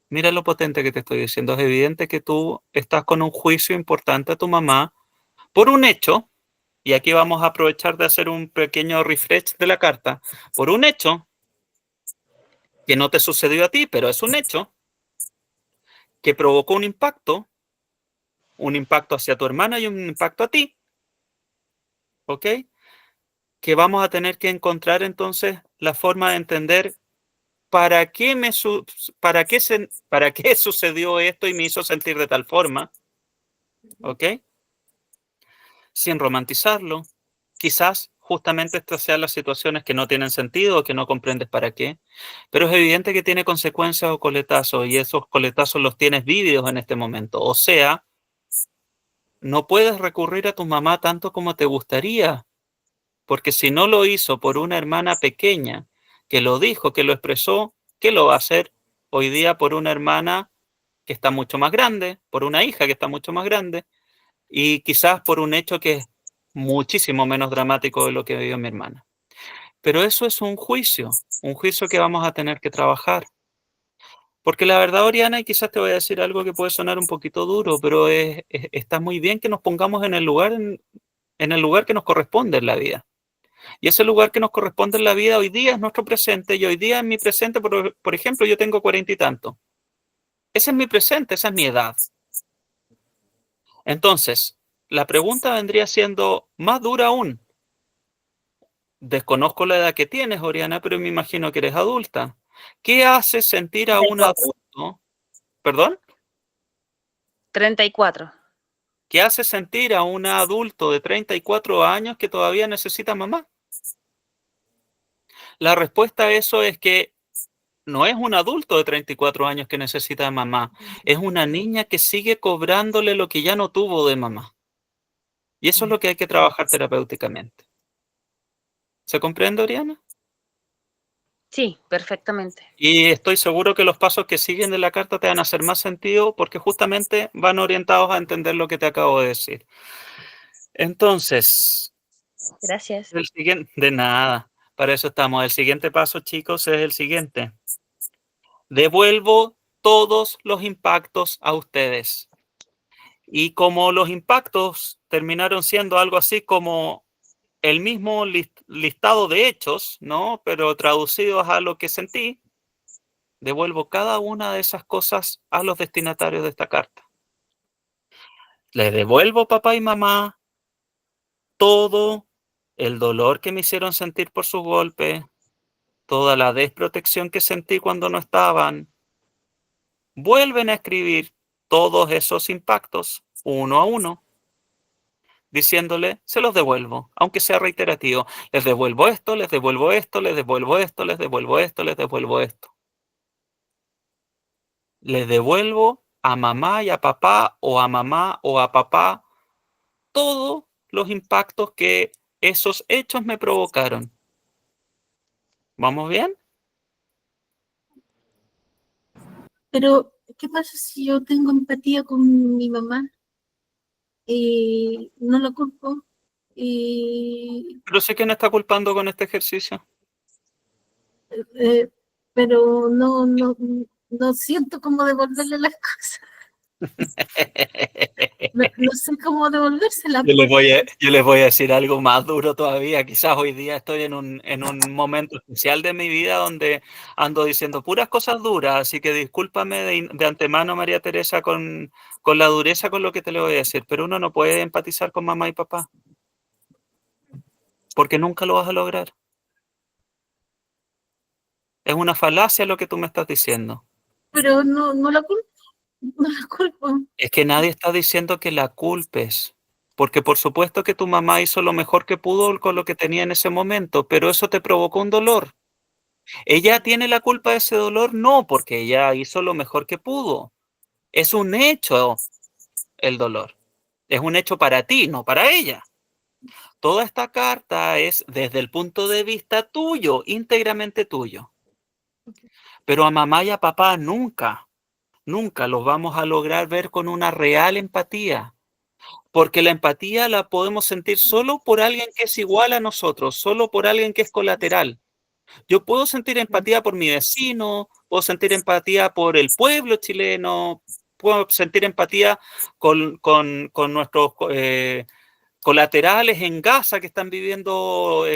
Mira lo potente que te estoy diciendo. Es evidente que tú estás con un juicio importante a tu mamá por un hecho, y aquí vamos a aprovechar de hacer un pequeño refresh de la carta, por un hecho que no te sucedió a ti, pero es un hecho, que provocó un impacto hacia tu hermana y un impacto a ti, ¿ok? Que vamos a tener que encontrar entonces la forma de entender para qué sucedió esto y me hizo sentir de tal forma, ¿ok? Sin romantizarlo. Quizás justamente estas sean las situaciones que no tienen sentido o que no comprendes para qué, pero es evidente que tiene consecuencias o coletazos y esos coletazos los tienes vívidos en este momento. O sea, no puedes recurrir a tu mamá tanto como te gustaría, porque si no lo hizo por una hermana pequeña que lo dijo, que lo expresó, ¿qué lo va a hacer hoy día por una hermana que está mucho más grande, por una hija que está mucho más grande y quizás por un hecho que es muchísimo menos dramático de lo que vivió mi hermana? Pero eso es un juicio que vamos a tener que trabajar. Porque la verdad, Oriana, y quizás te voy a decir algo que puede sonar un poquito duro, pero está muy bien que nos pongamos en el lugar que nos corresponde en la vida. Y ese lugar que nos corresponde en la vida hoy día es nuestro presente, y hoy día en mi presente, por ejemplo, yo tengo 40 y tanto. Ese es mi presente, esa es mi edad. Entonces, la pregunta vendría siendo más dura aún. Desconozco la edad que tienes, Oriana, pero me imagino que eres adulta. ¿Qué hace sentir a un 34. adulto? ¿Perdón? 34. ¿Qué hace sentir a un adulto de 34 años que todavía necesita mamá? La respuesta a eso es que no es un adulto de 34 años que necesita mamá, es una niña que sigue cobrándole lo que ya no tuvo de mamá. Y eso es lo que hay que trabajar terapéuticamente. ¿Se comprende, Oriana? Sí, perfectamente. Y estoy seguro que los pasos que siguen de la carta te van a hacer más sentido porque justamente van orientados a entender lo que te acabo de decir. Entonces, Gracias. de nada, para eso estamos. El siguiente paso, chicos, es el siguiente. Devuelvo todos los impactos a ustedes. Y como los impactos terminaron siendo algo así como el mismo listado de hechos, ¿no? Pero traducidos a lo que sentí, devuelvo cada una de esas cosas a los destinatarios de esta carta. Les devuelvo, papá y mamá, todo el dolor que me hicieron sentir por sus golpes, toda la desprotección que sentí cuando no estaban. Vuelven a escribir todos esos impactos uno a uno, diciéndole, se los devuelvo, aunque sea reiterativo. Les devuelvo esto, les devuelvo esto, les devuelvo esto, les devuelvo esto, les devuelvo esto. Les devuelvo a mamá y a papá, o a mamá o a papá, todos los impactos que esos hechos me provocaron. ¿Vamos bien? Pero, ¿qué pasa si yo tengo empatía con mi mamá y no la culpo? Pero sé que no está culpando con este ejercicio. Pero no siento cómo devolverle las cosas. No sé cómo devolvérselas. Yo les voy a decir algo más duro todavía. Quizás hoy día estoy en un momento especial de mi vida donde ando diciendo puras cosas duras, así que discúlpame de antemano, María Teresa, con la dureza con lo que te le voy a decir, pero uno no puede empatizar con mamá y papá, porque nunca lo vas a lograr. Es una falacia lo que tú me estás diciendo. Pero no la culpo. No la culpo. Es que nadie está diciendo que la culpes, porque por supuesto que tu mamá hizo lo mejor que pudo con lo que tenía en ese momento, pero eso te provocó un dolor. ¿Ella tiene la culpa de ese dolor? No, porque ella hizo lo mejor que pudo. Es un hecho el dolor. Es un hecho para ti, no para ella. Toda esta carta es desde el punto de vista tuyo, íntegramente tuyo. Pero a mamá y a papá nunca los vamos a lograr ver con una real empatía. Porque la empatía la podemos sentir solo por alguien que es igual a nosotros, solo por alguien que es colateral. Yo puedo sentir empatía por mi vecino, puedo sentir empatía por el pueblo chileno, puedo sentir empatía con nuestros colaterales en Gaza que están viviendo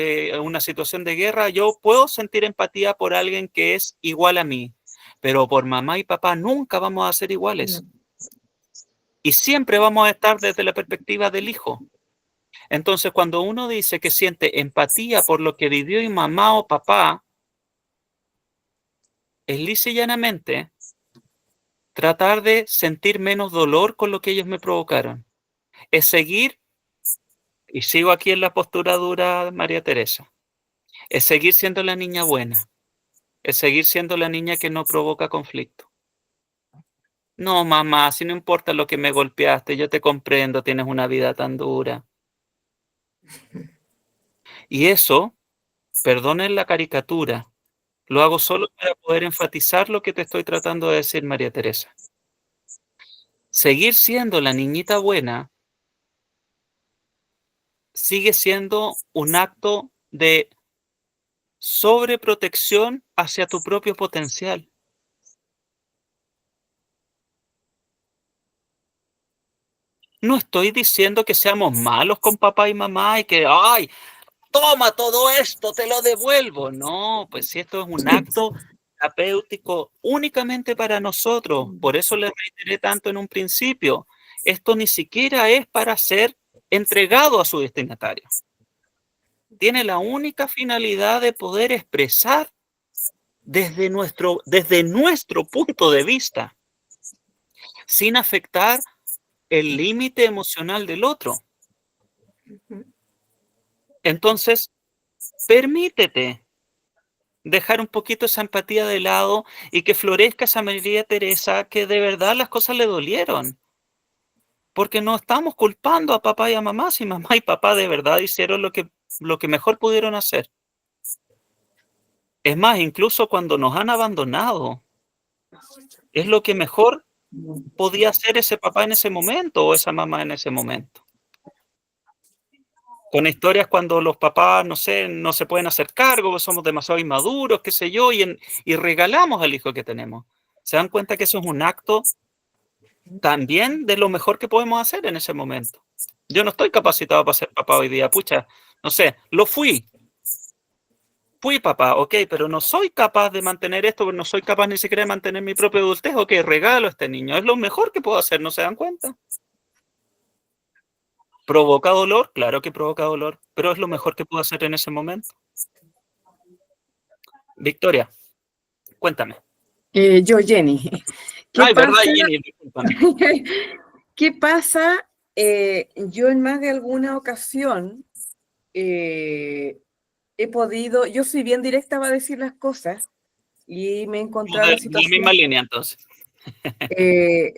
una situación de guerra. Yo puedo sentir empatía por alguien que es igual a mí, pero por mamá y papá nunca vamos a ser iguales. Y siempre vamos a estar desde la perspectiva del hijo. Entonces, cuando uno dice que siente empatía por lo que vivió mi mamá o papá, es lisa y llanamente tratar de sentir menos dolor con lo que ellos me provocaron. Es seguir, y sigo aquí en la postura dura de María Teresa, es seguir siendo la niña buena, es seguir siendo la niña que no provoca conflicto. No, mamá, si no importa lo que me golpeaste, yo te comprendo, tienes una vida tan dura. Y eso, perdonen la caricatura, lo hago solo para poder enfatizar lo que te estoy tratando de decir, María Teresa. Seguir siendo la niñita buena sigue siendo un acto de sobreprotección hacia tu propio potencial. No estoy diciendo que seamos malos con papá y mamá y que, ¡ay, toma todo esto, te lo devuelvo! No, pues si esto es un acto terapéutico únicamente para nosotros. Por eso le reiteré tanto en un principio. Esto ni siquiera es para ser entregado a su destinatario. Tiene la única finalidad de poder expresar desde nuestro punto de vista, sin afectar el límite emocional del otro. Entonces, permítete dejar un poquito esa empatía de lado y que florezca esa María Teresa que de verdad las cosas le dolieron. Porque no estamos culpando a papá y a mamá, si mamá y papá de verdad hicieron lo que mejor pudieron hacer. Es más, incluso cuando nos han abandonado, es lo que mejor podía hacer ese papá en ese momento o esa mamá en ese momento. Con historias cuando los papás, no sé, no se pueden hacer cargo, somos demasiado inmaduros, qué sé yo, y regalamos al hijo que tenemos. ¿Se dan cuenta que eso es un acto también de lo mejor que podemos hacer en ese momento? Yo no estoy capacitado para ser papá hoy día, pucha, no sé, lo fui. Fui papá, ok, pero no soy capaz de mantener esto, no soy capaz ni siquiera de mantener mi propia adultez, ok, regalo a este niño, es lo mejor que puedo hacer, ¿no se dan cuenta? ¿Provoca dolor? Claro que provoca dolor, pero es lo mejor que puedo hacer en ese momento. Victoria, cuéntame. Yo, Jenny. ¿Qué Ay, pasa? ¿verdad, Jenny? Discúlpame. ¿Qué pasa? Yo en más de alguna ocasión he podido, yo soy bien directa para decir las cosas y me he encontrado De la la situación, misma línea, entonces.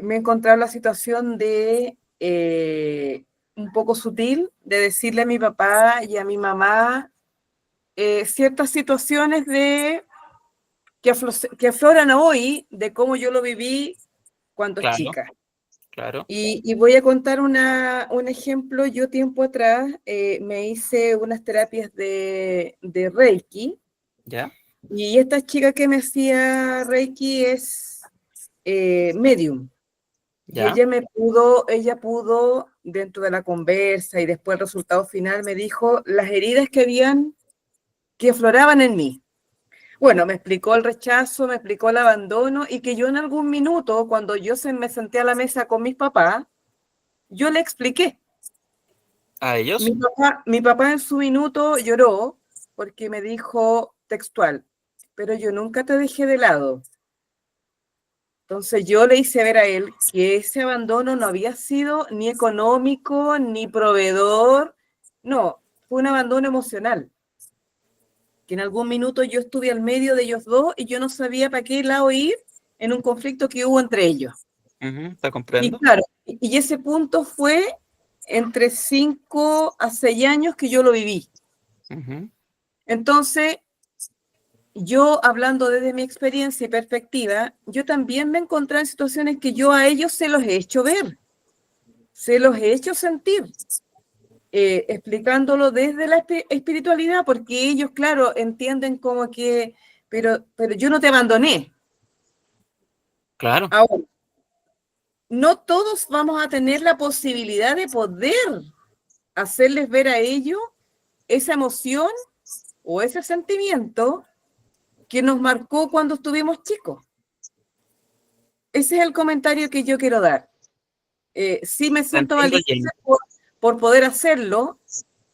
me he encontrado la situación de un poco sutil de decirle a mi papá y a mi mamá ciertas situaciones que afloran hoy de cómo yo lo viví cuando es Claro, chica. claro. Y voy a contar un ejemplo. Yo tiempo atrás me hice unas terapias de Reiki, ¿Ya? y esta chica que me hacía Reiki es medium. Y ¿Ya? ella pudo, dentro de la conversa y después el resultado final, me dijo las heridas que afloraban en mí. Bueno, me explicó el rechazo, me explicó el abandono, y que yo en algún minuto, cuando yo me senté a la mesa con mis papás, yo le expliqué. ¿A ellos? Mi papá en su minuto lloró porque me dijo textual, pero yo nunca te dejé de lado. Entonces yo le hice ver a él que ese abandono no había sido ni económico, ni proveedor, no, fue un abandono emocional. Que en algún minuto yo estuve al medio de ellos dos y yo no sabía para qué lado ir en un conflicto que hubo entre ellos. Te comprendo. Y claro, y ese punto fue entre 5 a 6 años que yo lo viví. Entonces, yo hablando desde mi experiencia y perspectiva, yo también me encontré en situaciones que yo a ellos se los he hecho ver, se los he hecho sentir, explicándolo desde la espiritualidad, porque ellos, claro, entienden como que, pero yo no te abandoné. Claro. Ahora, no todos vamos a tener la posibilidad de poder hacerles ver a ellos esa emoción o ese sentimiento que nos marcó cuando estuvimos chicos. ese es el comentario que yo quiero dar. Sí me siento Entiendo, valiente Jenny. por poder hacerlo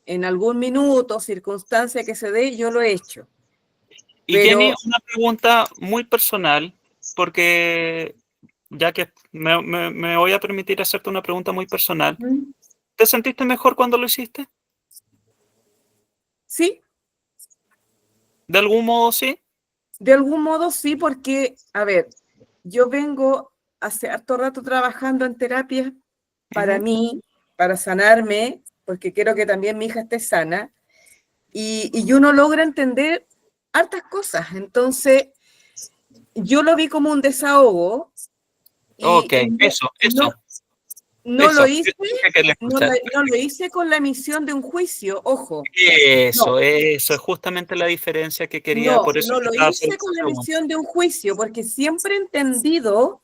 en algún minuto, circunstancia que se dé, yo lo he hecho. Y Pero Jenny, una pregunta muy personal, porque ya que me voy a permitir hacerte una pregunta muy personal. ¿Te sentiste mejor cuando lo hiciste? sí, ¿De algún modo sí? de algún modo sí, porque, a ver, yo vengo hace harto rato trabajando en terapia para Ujú. mí, para sanarme, porque quiero que también mi hija esté sana, y uno logra entender hartas cosas. Entonces, yo lo vi como un desahogo Ok, y eso. no lo Eso hice, que quería escuchar. no lo hice con la emisión de un juicio, ojo. Eso es justamente la diferencia que quería, por eso No te lo estaba haciendo hice con esa la pregunta. emisión de un juicio, porque siempre he entendido,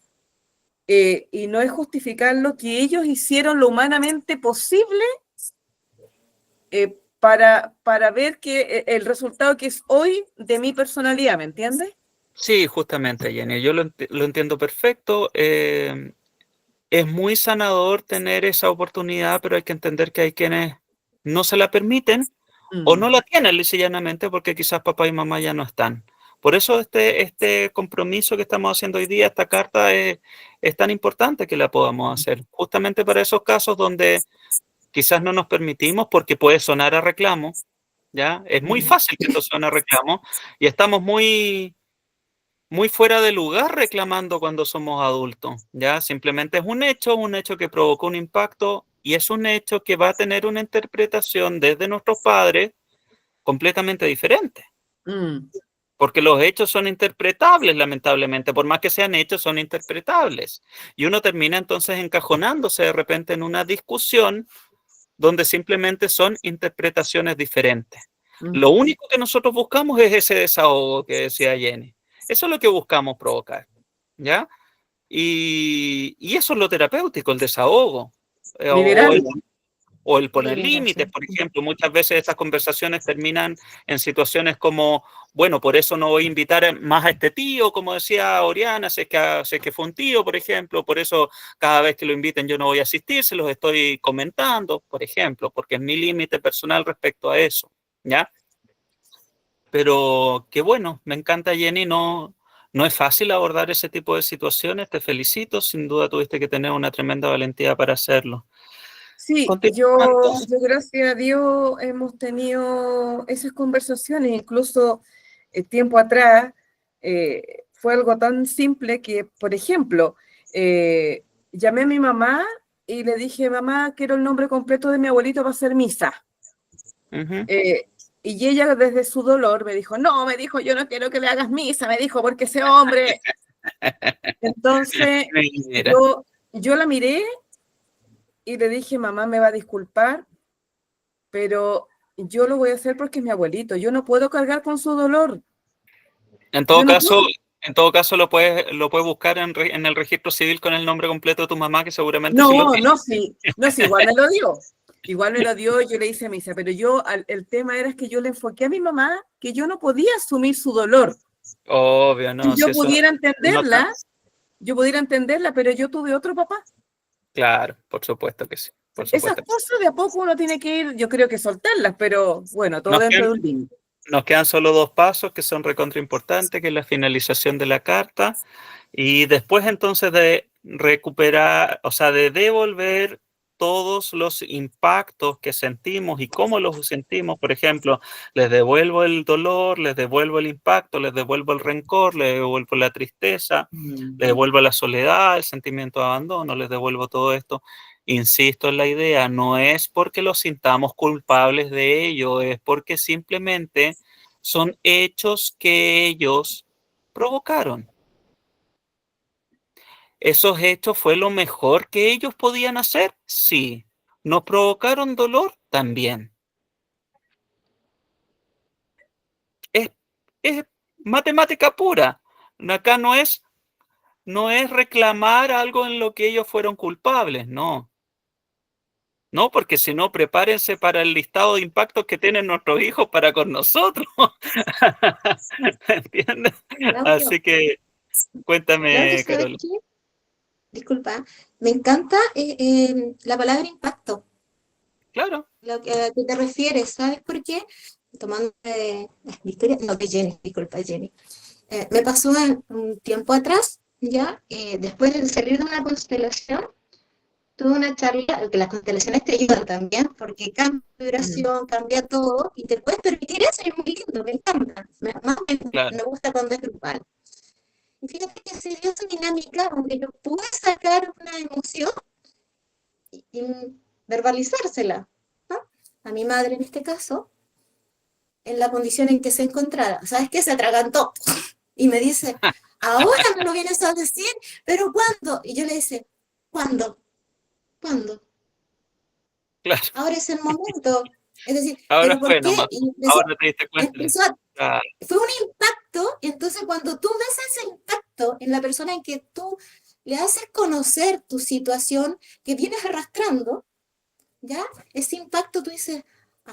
y no es justificarlo, que ellos hicieron lo humanamente posible para ver que el resultado que es hoy de mi personalidad, ¿me entiendes? Sí, justamente, Jenny, yo lo entiendo perfecto. Es muy sanador tener esa oportunidad, pero hay que entender que hay quienes no se la permiten o no la tienen lisa y llanamente porque quizás papá y mamá ya no están. Por eso este compromiso que estamos haciendo hoy día, esta carta, es tan importante que la podamos hacer. Justamente para esos casos donde quizás no nos permitimos porque puede sonar a reclamo, ¿ya? Es muy fácil que esto suene a reclamo y estamos muy fuera de lugar reclamando cuando somos adultos, ¿ya? Simplemente es un hecho que provocó un impacto y es un hecho que va a tener una interpretación desde nuestros padres completamente diferente, porque los hechos son interpretables, lamentablemente, por más que sean hechos, son interpretables. Y uno termina entonces encajonándose de repente en una discusión donde simplemente son interpretaciones diferentes. Lo único que nosotros buscamos es ese desahogo que decía Jenny. Eso es lo que buscamos provocar, ¿ya? Y eso es lo terapéutico, el desahogo. Liberar. O el poner Liberación. límites, por ejemplo. Muchas veces estas conversaciones terminan en situaciones como, bueno, por eso no voy a invitar más a este tío, como decía Oriana, si es que fue un tío, por ejemplo, por eso cada vez que lo inviten yo no voy a asistir, se los estoy comentando, por ejemplo, porque es mi límite personal respecto a eso, ¿ya? Pero qué bueno, me encanta, Jenny, no es fácil abordar ese tipo de situaciones, te felicito, sin duda tuviste que tener una tremenda valentía para hacerlo. Sí, Continuando. yo gracias a Dios hemos tenido esas conversaciones, incluso tiempo atrás fue algo tan simple que, por ejemplo, llamé a mi mamá y le dije, mamá, quiero el nombre completo de mi abuelito para hacer misa. Uh-huh. Y ella desde su dolor me dijo, no, me dijo, yo no quiero que le hagas misa, me dijo, porque ese hombre... Entonces, yo la miré y le dije, mamá, me va a disculpar, pero yo lo voy a hacer porque es mi abuelito, yo no puedo cargar con su dolor. En todo caso lo puedes buscar en el registro civil con el nombre completo de tu mamá, que seguramente sí lo tiene. No, sí, igual me lo dio. Igual me lo dio, yo le hice misa, pero el tema era que yo le enfoqué a mi mamá que yo no podía asumir su dolor. Obvio, no. Si yo pudiera entenderla, pero yo tuve otro papá. Claro, por supuesto que sí. Esas cosas de a poco uno tiene que ir, yo creo que soltarlas, pero bueno, todo dentro de un límite. Nos quedan solo 2 pasos que son recontra importantes, que es la finalización de la carta y después entonces de recuperar, o sea, de devolver todos los impactos que sentimos y cómo los sentimos. Por ejemplo, les devuelvo el dolor, les devuelvo el impacto, les devuelvo el rencor, les devuelvo la tristeza, les devuelvo la soledad, el sentimiento de abandono, les devuelvo todo esto. Insisto en la idea, no es porque los sintamos culpables de ello, es porque simplemente son hechos que ellos provocaron. ¿Esos hechos fue lo mejor que ellos podían hacer? Sí. ¿Nos provocaron dolor? También. Es matemática pura. Acá no es reclamar algo en lo que ellos fueron culpables, no. No, porque si no, prepárense para el listado de impactos que tienen nuestros hijos para con nosotros. ¿Entiendes? Claudio, Así que cuéntame, ¿sabes Carol. qué? disculpa, me encanta la palabra impacto, Claro, lo que, a qué te refieres, ¿sabes por qué? Tomando mi historia, no, de Jenny, disculpa, Jenny. Me pasó un tiempo atrás, ya, después de salir de una constelación, tuve una charla, que las constelaciones te ayudan también, porque cambia tu vibración, cambia todo, y te puedes permitir eso, y es muy lindo, me encanta. Más claro. me gusta cuando es grupal. Y fíjate que se dio esa dinámica donde yo pude sacar una emoción y verbalizársela, ¿no? A mi madre en este caso, en la condición en que se encontrara. ¿Sabes qué? Se atragantó y me dice, ahora me lo vienes a decir, pero ¿cuándo? Y yo le dice, ¿cuándo? ¿Cuándo? Claro. Ahora es el momento. Es decir, Ahora ¿pero por fue qué? nomás. Y Ahora te diste cuenta. empezó a, Claro, fue un impacto, y entonces cuando tú ves ese impacto en la persona en que tú le haces conocer tu situación que vienes arrastrando, ¿ya? Ese impacto tú dices, ah,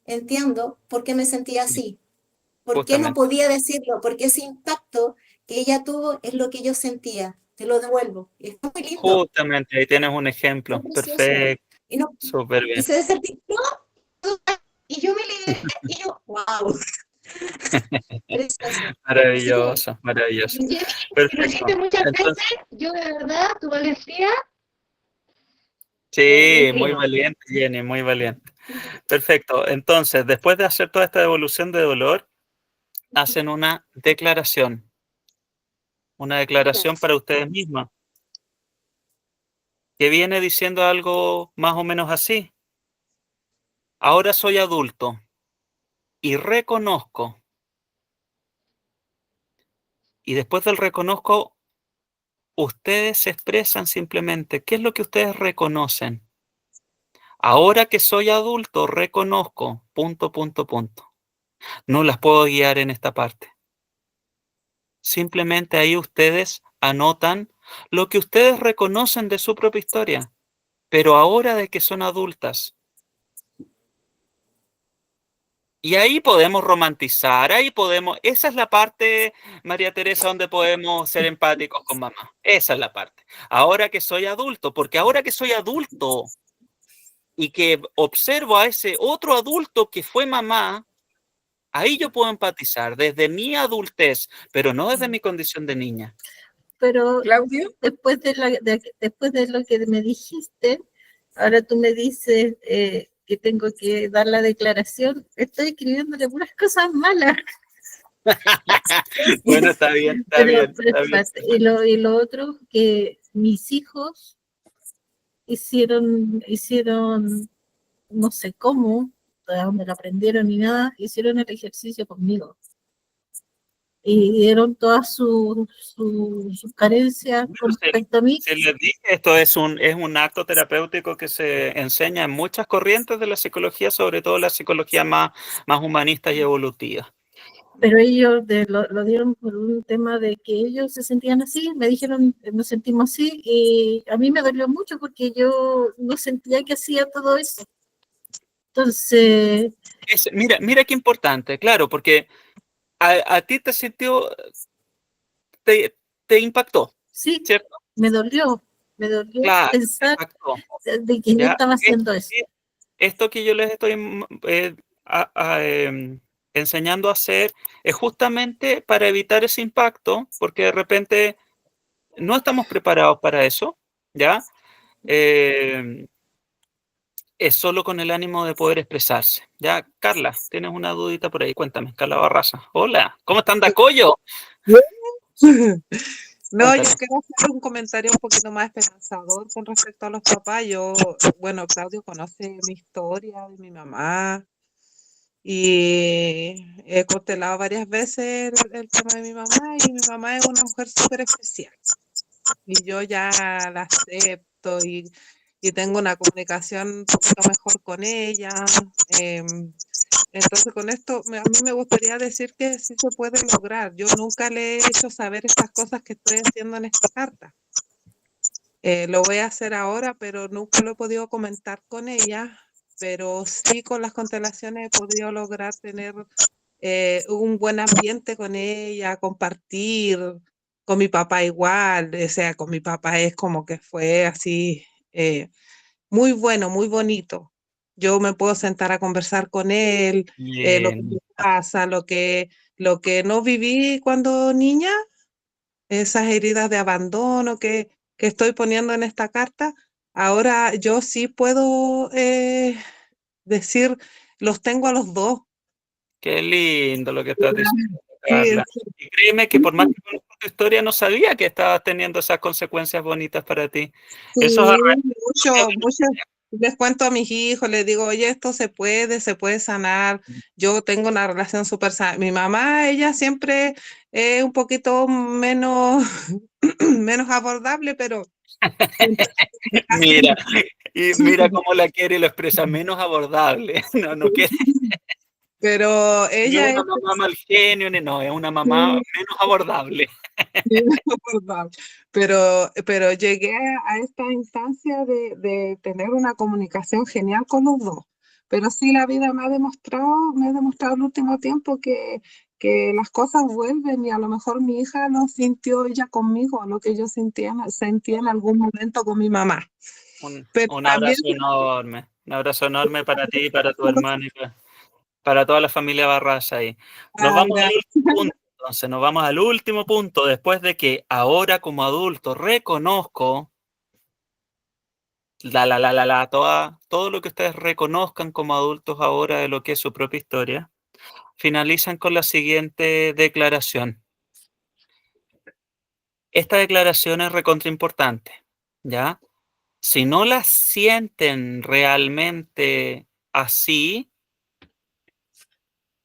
entiendo por qué me sentía así, por qué no justamente. podía decirlo, porque ese impacto que ella tuvo es lo que yo sentía, te lo devuelvo. Y es muy lindo, Justamente, ahí tienes un ejemplo. es precioso. Perfecto, Y, no, súper y bien. se desarticuló, y yo me liberé, y yo, wow, precioso. Así que, Maravilloso, maravilloso. Jenny, si lo hiciste Perfecto. muchas Entonces, veces, yo de verdad, tu valentía, me sí, muy inclino. valiente, Jenny, muy valiente. Perfecto. Entonces, después de hacer toda esta devolución de dolor, hacen una declaración para ustedes mismas, que viene diciendo algo más o menos así. Ahora soy adulto y reconozco, y después del reconozco, ustedes se expresan simplemente, ¿qué es lo que ustedes reconocen? Ahora que soy adulto, reconozco, punto, punto, punto. No las puedo guiar en esta parte. Simplemente ahí ustedes anotan lo que ustedes reconocen de su propia historia, pero ahora de que son adultas. Y ahí podemos romantizar, ahí podemos, esa es la parte, María Teresa, donde podemos ser empáticos con mamá. Esa es la parte. Ahora que soy adulto, porque ahora que soy adulto y que observo a ese otro adulto que fue mamá, ahí yo puedo empatizar desde mi adultez, pero no desde mi condición de niña. Pero Claudio, después después de lo que me dijiste, ahora tú me dices que tengo que dar la declaración. Estoy escribiéndole puras cosas malas. Bueno, está bien, está Pero, bien, pero está bien. espérate, y lo otro, que mis hijos hicieron, no sé cómo, de dónde lo aprendieron ni nada, hicieron el ejercicio conmigo. Y dieron todas sus carencias con Bueno, respecto a mí. se les dije, esto es un acto terapéutico que se enseña en muchas corrientes de la psicología, sobre todo la psicología más humanista y evolutiva. Pero ellos lo dieron por un tema de que ellos se sentían así, me dijeron, nos sentimos así, y a mí me dolió mucho porque yo no sentía que hacía todo eso. Entonces, Mira qué importante, claro, porque a ti te sintió, te impactó, sí, ¿cierto? me dolió Claro, te pensar impactó. de que yo ¿Ya? estaba haciendo eso. Esto que yo les estoy enseñando a hacer es justamente para evitar ese impacto, porque de repente no estamos preparados para eso, ¿ya? Es solo con el ánimo de poder expresarse. Ya, Carla, tienes una dudita por ahí, cuéntame, Carla Barraza. Hola, ¿cómo están, Dacoyo? No, yo Cuéntame. quiero hacer un comentario un poquito más esperanzador con respecto a los papás. Bueno, Claudio conoce mi historia de mi mamá y he constelado varias veces el tema de mi mamá, y mi mamá es una mujer súper especial y yo ya la acepto y tengo una comunicación un poquito mejor con ella. Entonces, con esto, a mí me gustaría decir que sí se puede lograr. Yo nunca le he hecho saber estas cosas que estoy haciendo en esta carta. Lo voy a hacer ahora, pero nunca lo he podido comentar con ella, pero sí con las constelaciones he podido lograr tener un buen ambiente con ella, compartir, con mi papá igual, o sea, con mi papá es como que fue así, muy bueno, muy bonito. Yo me puedo sentar a conversar con él, lo que me Bien. pasa, lo que no viví cuando niña, esas heridas de abandono que estoy poniendo en esta carta, ahora yo sí puedo decir, los tengo a los dos. Qué lindo lo que estás diciendo, Sí, Carla. Y créeme que por más que conozco tu historia, no sabía que estabas teniendo esas consecuencias bonitas para ti. Eso es sí, arreglo mucho, mucho. Les cuento a mis hijos, les digo, oye, esto se puede sanar. Yo tengo una relación súper sana. Mi mamá, ella siempre es un poquito menos, menos abordable, pero Mira, y mira cómo la quiere y lo expresa menos abordable. No, no quiere, pero no es ella una es mamá mal genio, no, es una mamá menos abordable. abordable. Pero llegué a esta instancia de tener una comunicación genial con los dos. Pero sí la vida me ha demostrado el último tiempo que las cosas vuelven y a lo mejor mi hija no sintió ella conmigo lo que yo sentía en algún momento con mi mamá. Pero Un también un abrazo enorme para ti, para tu hermano y para toda la familia Barraza ahí. Nos vamos al último punto, entonces, nos vamos al último punto, después de que ahora como adulto reconozco todo lo que ustedes reconozcan como adultos ahora de lo que es su propia historia, finalizan con la siguiente declaración. Esta declaración es recontra importante, ¿ya? Si no la sienten realmente así,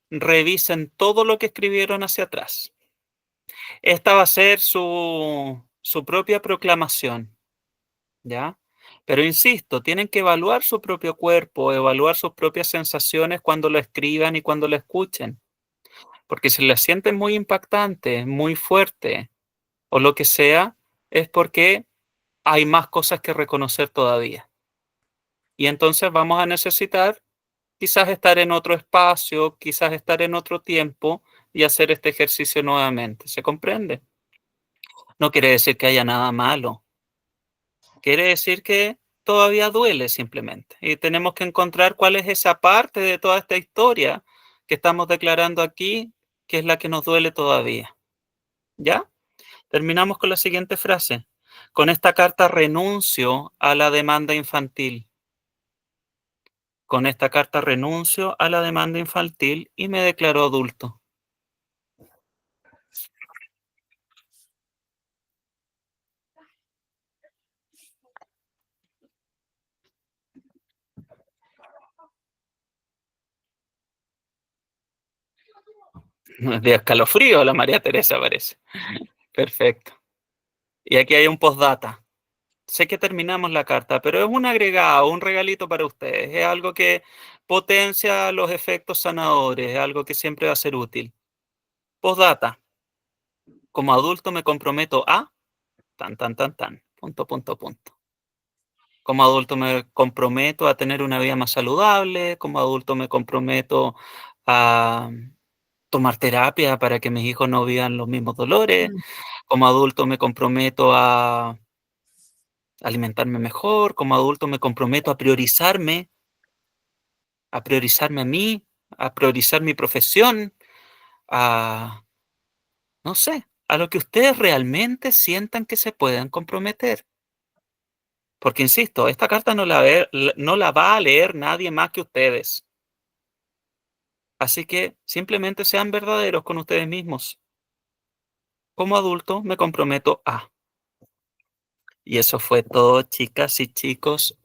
revisen todo lo que escribieron hacia atrás. Esta va a ser su propia proclamación, ¿ya? Pero insisto, tienen que evaluar su propio cuerpo, evaluar sus propias sensaciones cuando lo escriban y cuando lo escuchen. Porque si la sienten muy impactante, muy fuerte o lo que sea, es porque hay más cosas que reconocer todavía. Y entonces vamos a necesitar quizás estar en otro espacio, quizás estar en otro tiempo y hacer este ejercicio nuevamente. ¿Se comprende? No quiere decir que haya nada malo. Quiere decir que todavía duele simplemente. Y tenemos que encontrar cuál es esa parte de toda esta historia que estamos declarando aquí, que es la que nos duele todavía. ¿Ya? Terminamos con la siguiente frase. Con esta carta renuncio a la demanda infantil. Con esta carta renuncio a la demanda infantil y me declaro adulto. De escalofrío la María Teresa parece. Perfecto. Y aquí hay un postdata. Sé que terminamos la carta, pero es un agregado, un regalito para ustedes. Es algo que potencia los efectos sanadores, es algo que siempre va a ser útil. Postdata. Como adulto me comprometo a punto, punto, punto. Como adulto me comprometo a tener una vida más saludable, como adulto me comprometo a tomar terapia para que mis hijos no vivan los mismos dolores, como adulto me comprometo a alimentarme mejor, como adulto me comprometo a priorizarme a mí, a priorizar mi profesión, a, no sé, a lo que ustedes realmente sientan que se puedan comprometer. Porque, insisto, esta carta no la va a leer nadie más que ustedes. Así que simplemente sean verdaderos con ustedes mismos. Como adulto me comprometo a. Y eso fue todo, chicas y chicos.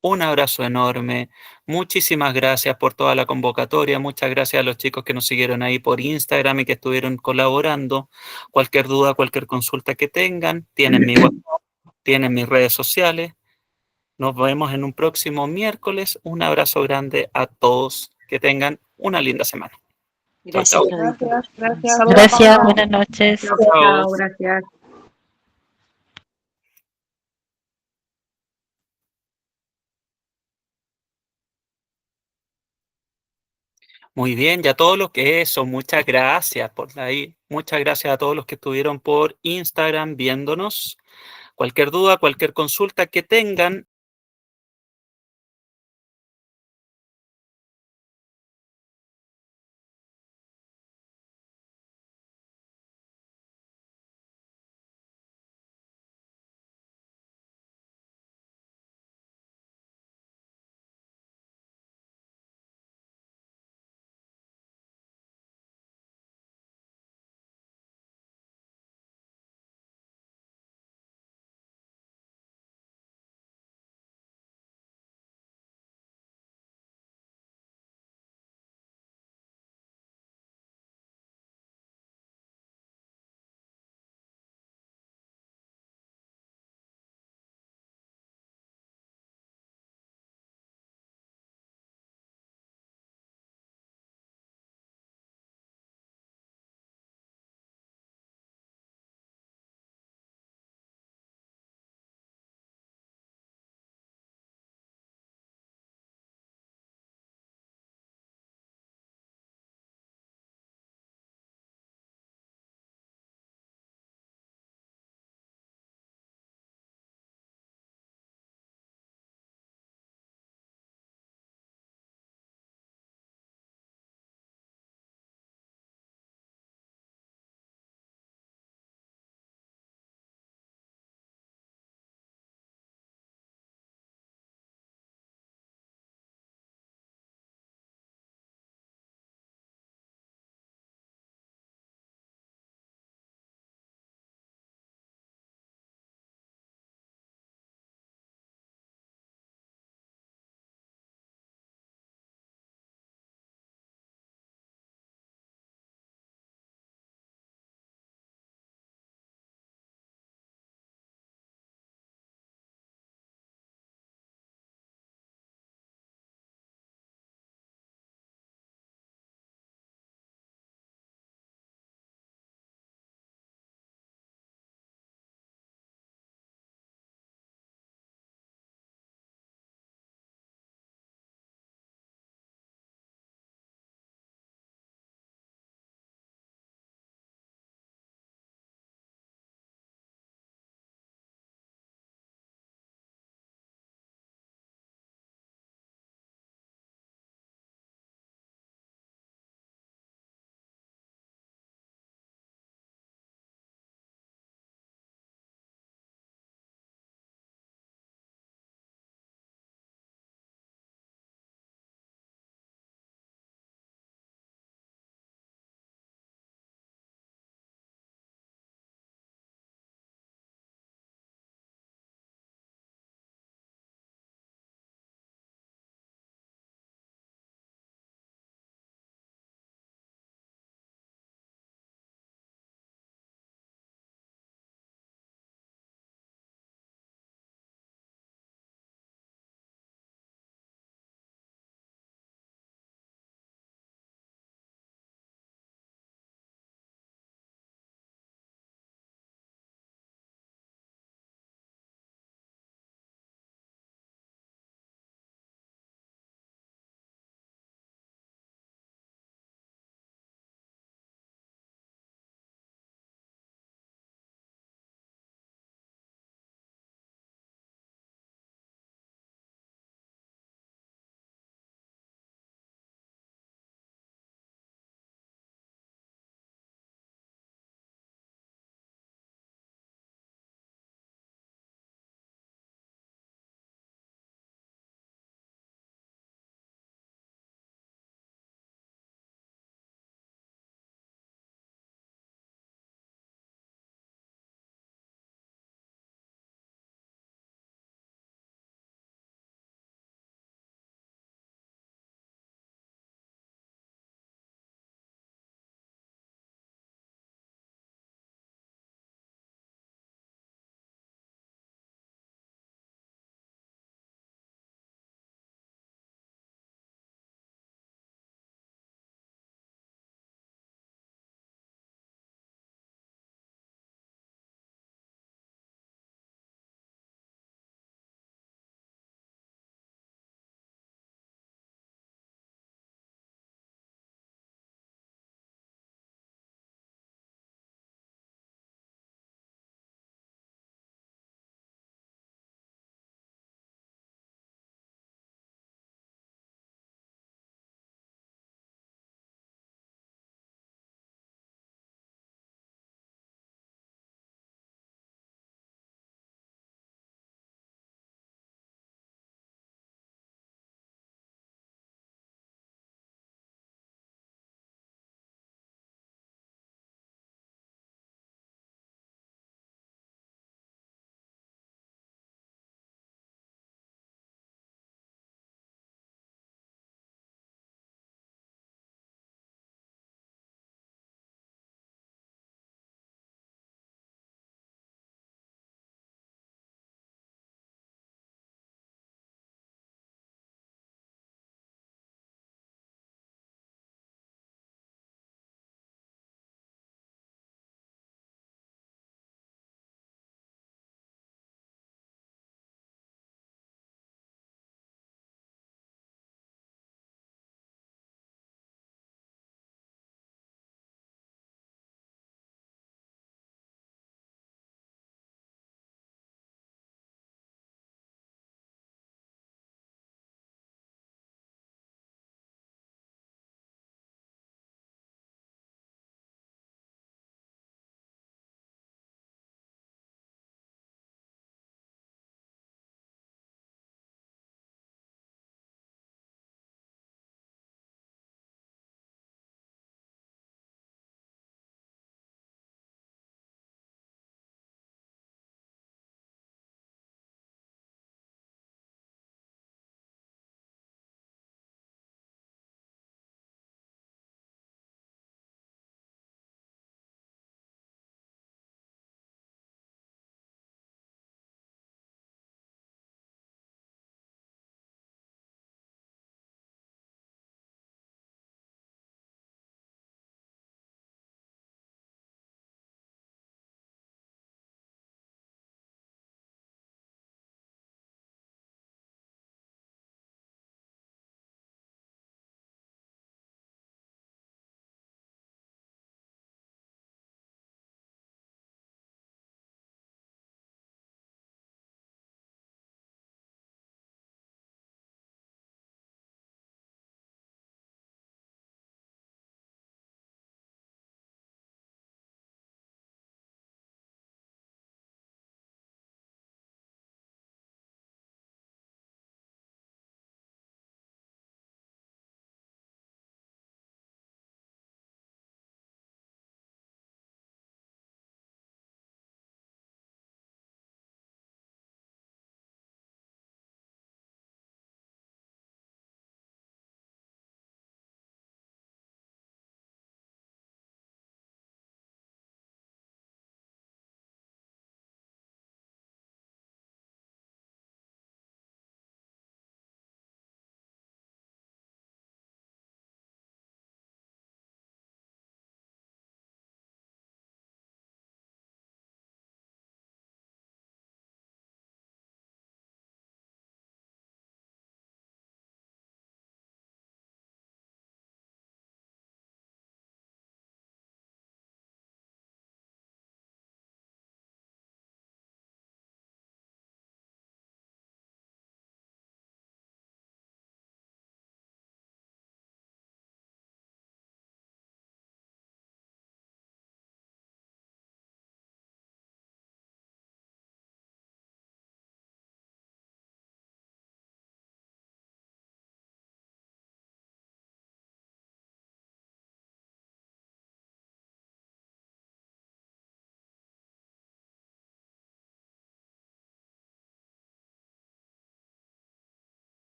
Un abrazo enorme. Muchísimas gracias por toda la convocatoria. Muchas gracias a los chicos que nos siguieron ahí por Instagram y que estuvieron colaborando. Cualquier duda, cualquier consulta que tengan, tienen mi WhatsApp, tienen mis redes sociales. Nos vemos en un próximo miércoles. Un abrazo grande a todos. Que tengan una linda semana. Chau, Gracias, chau. Claudito. Gracias. Gracias, buenas noches. Chau, chau. Gracias. Muy bien, y a todos los que muchas gracias por ahí. Muchas gracias a todos los que estuvieron por Instagram viéndonos. Cualquier duda, cualquier consulta que tengan,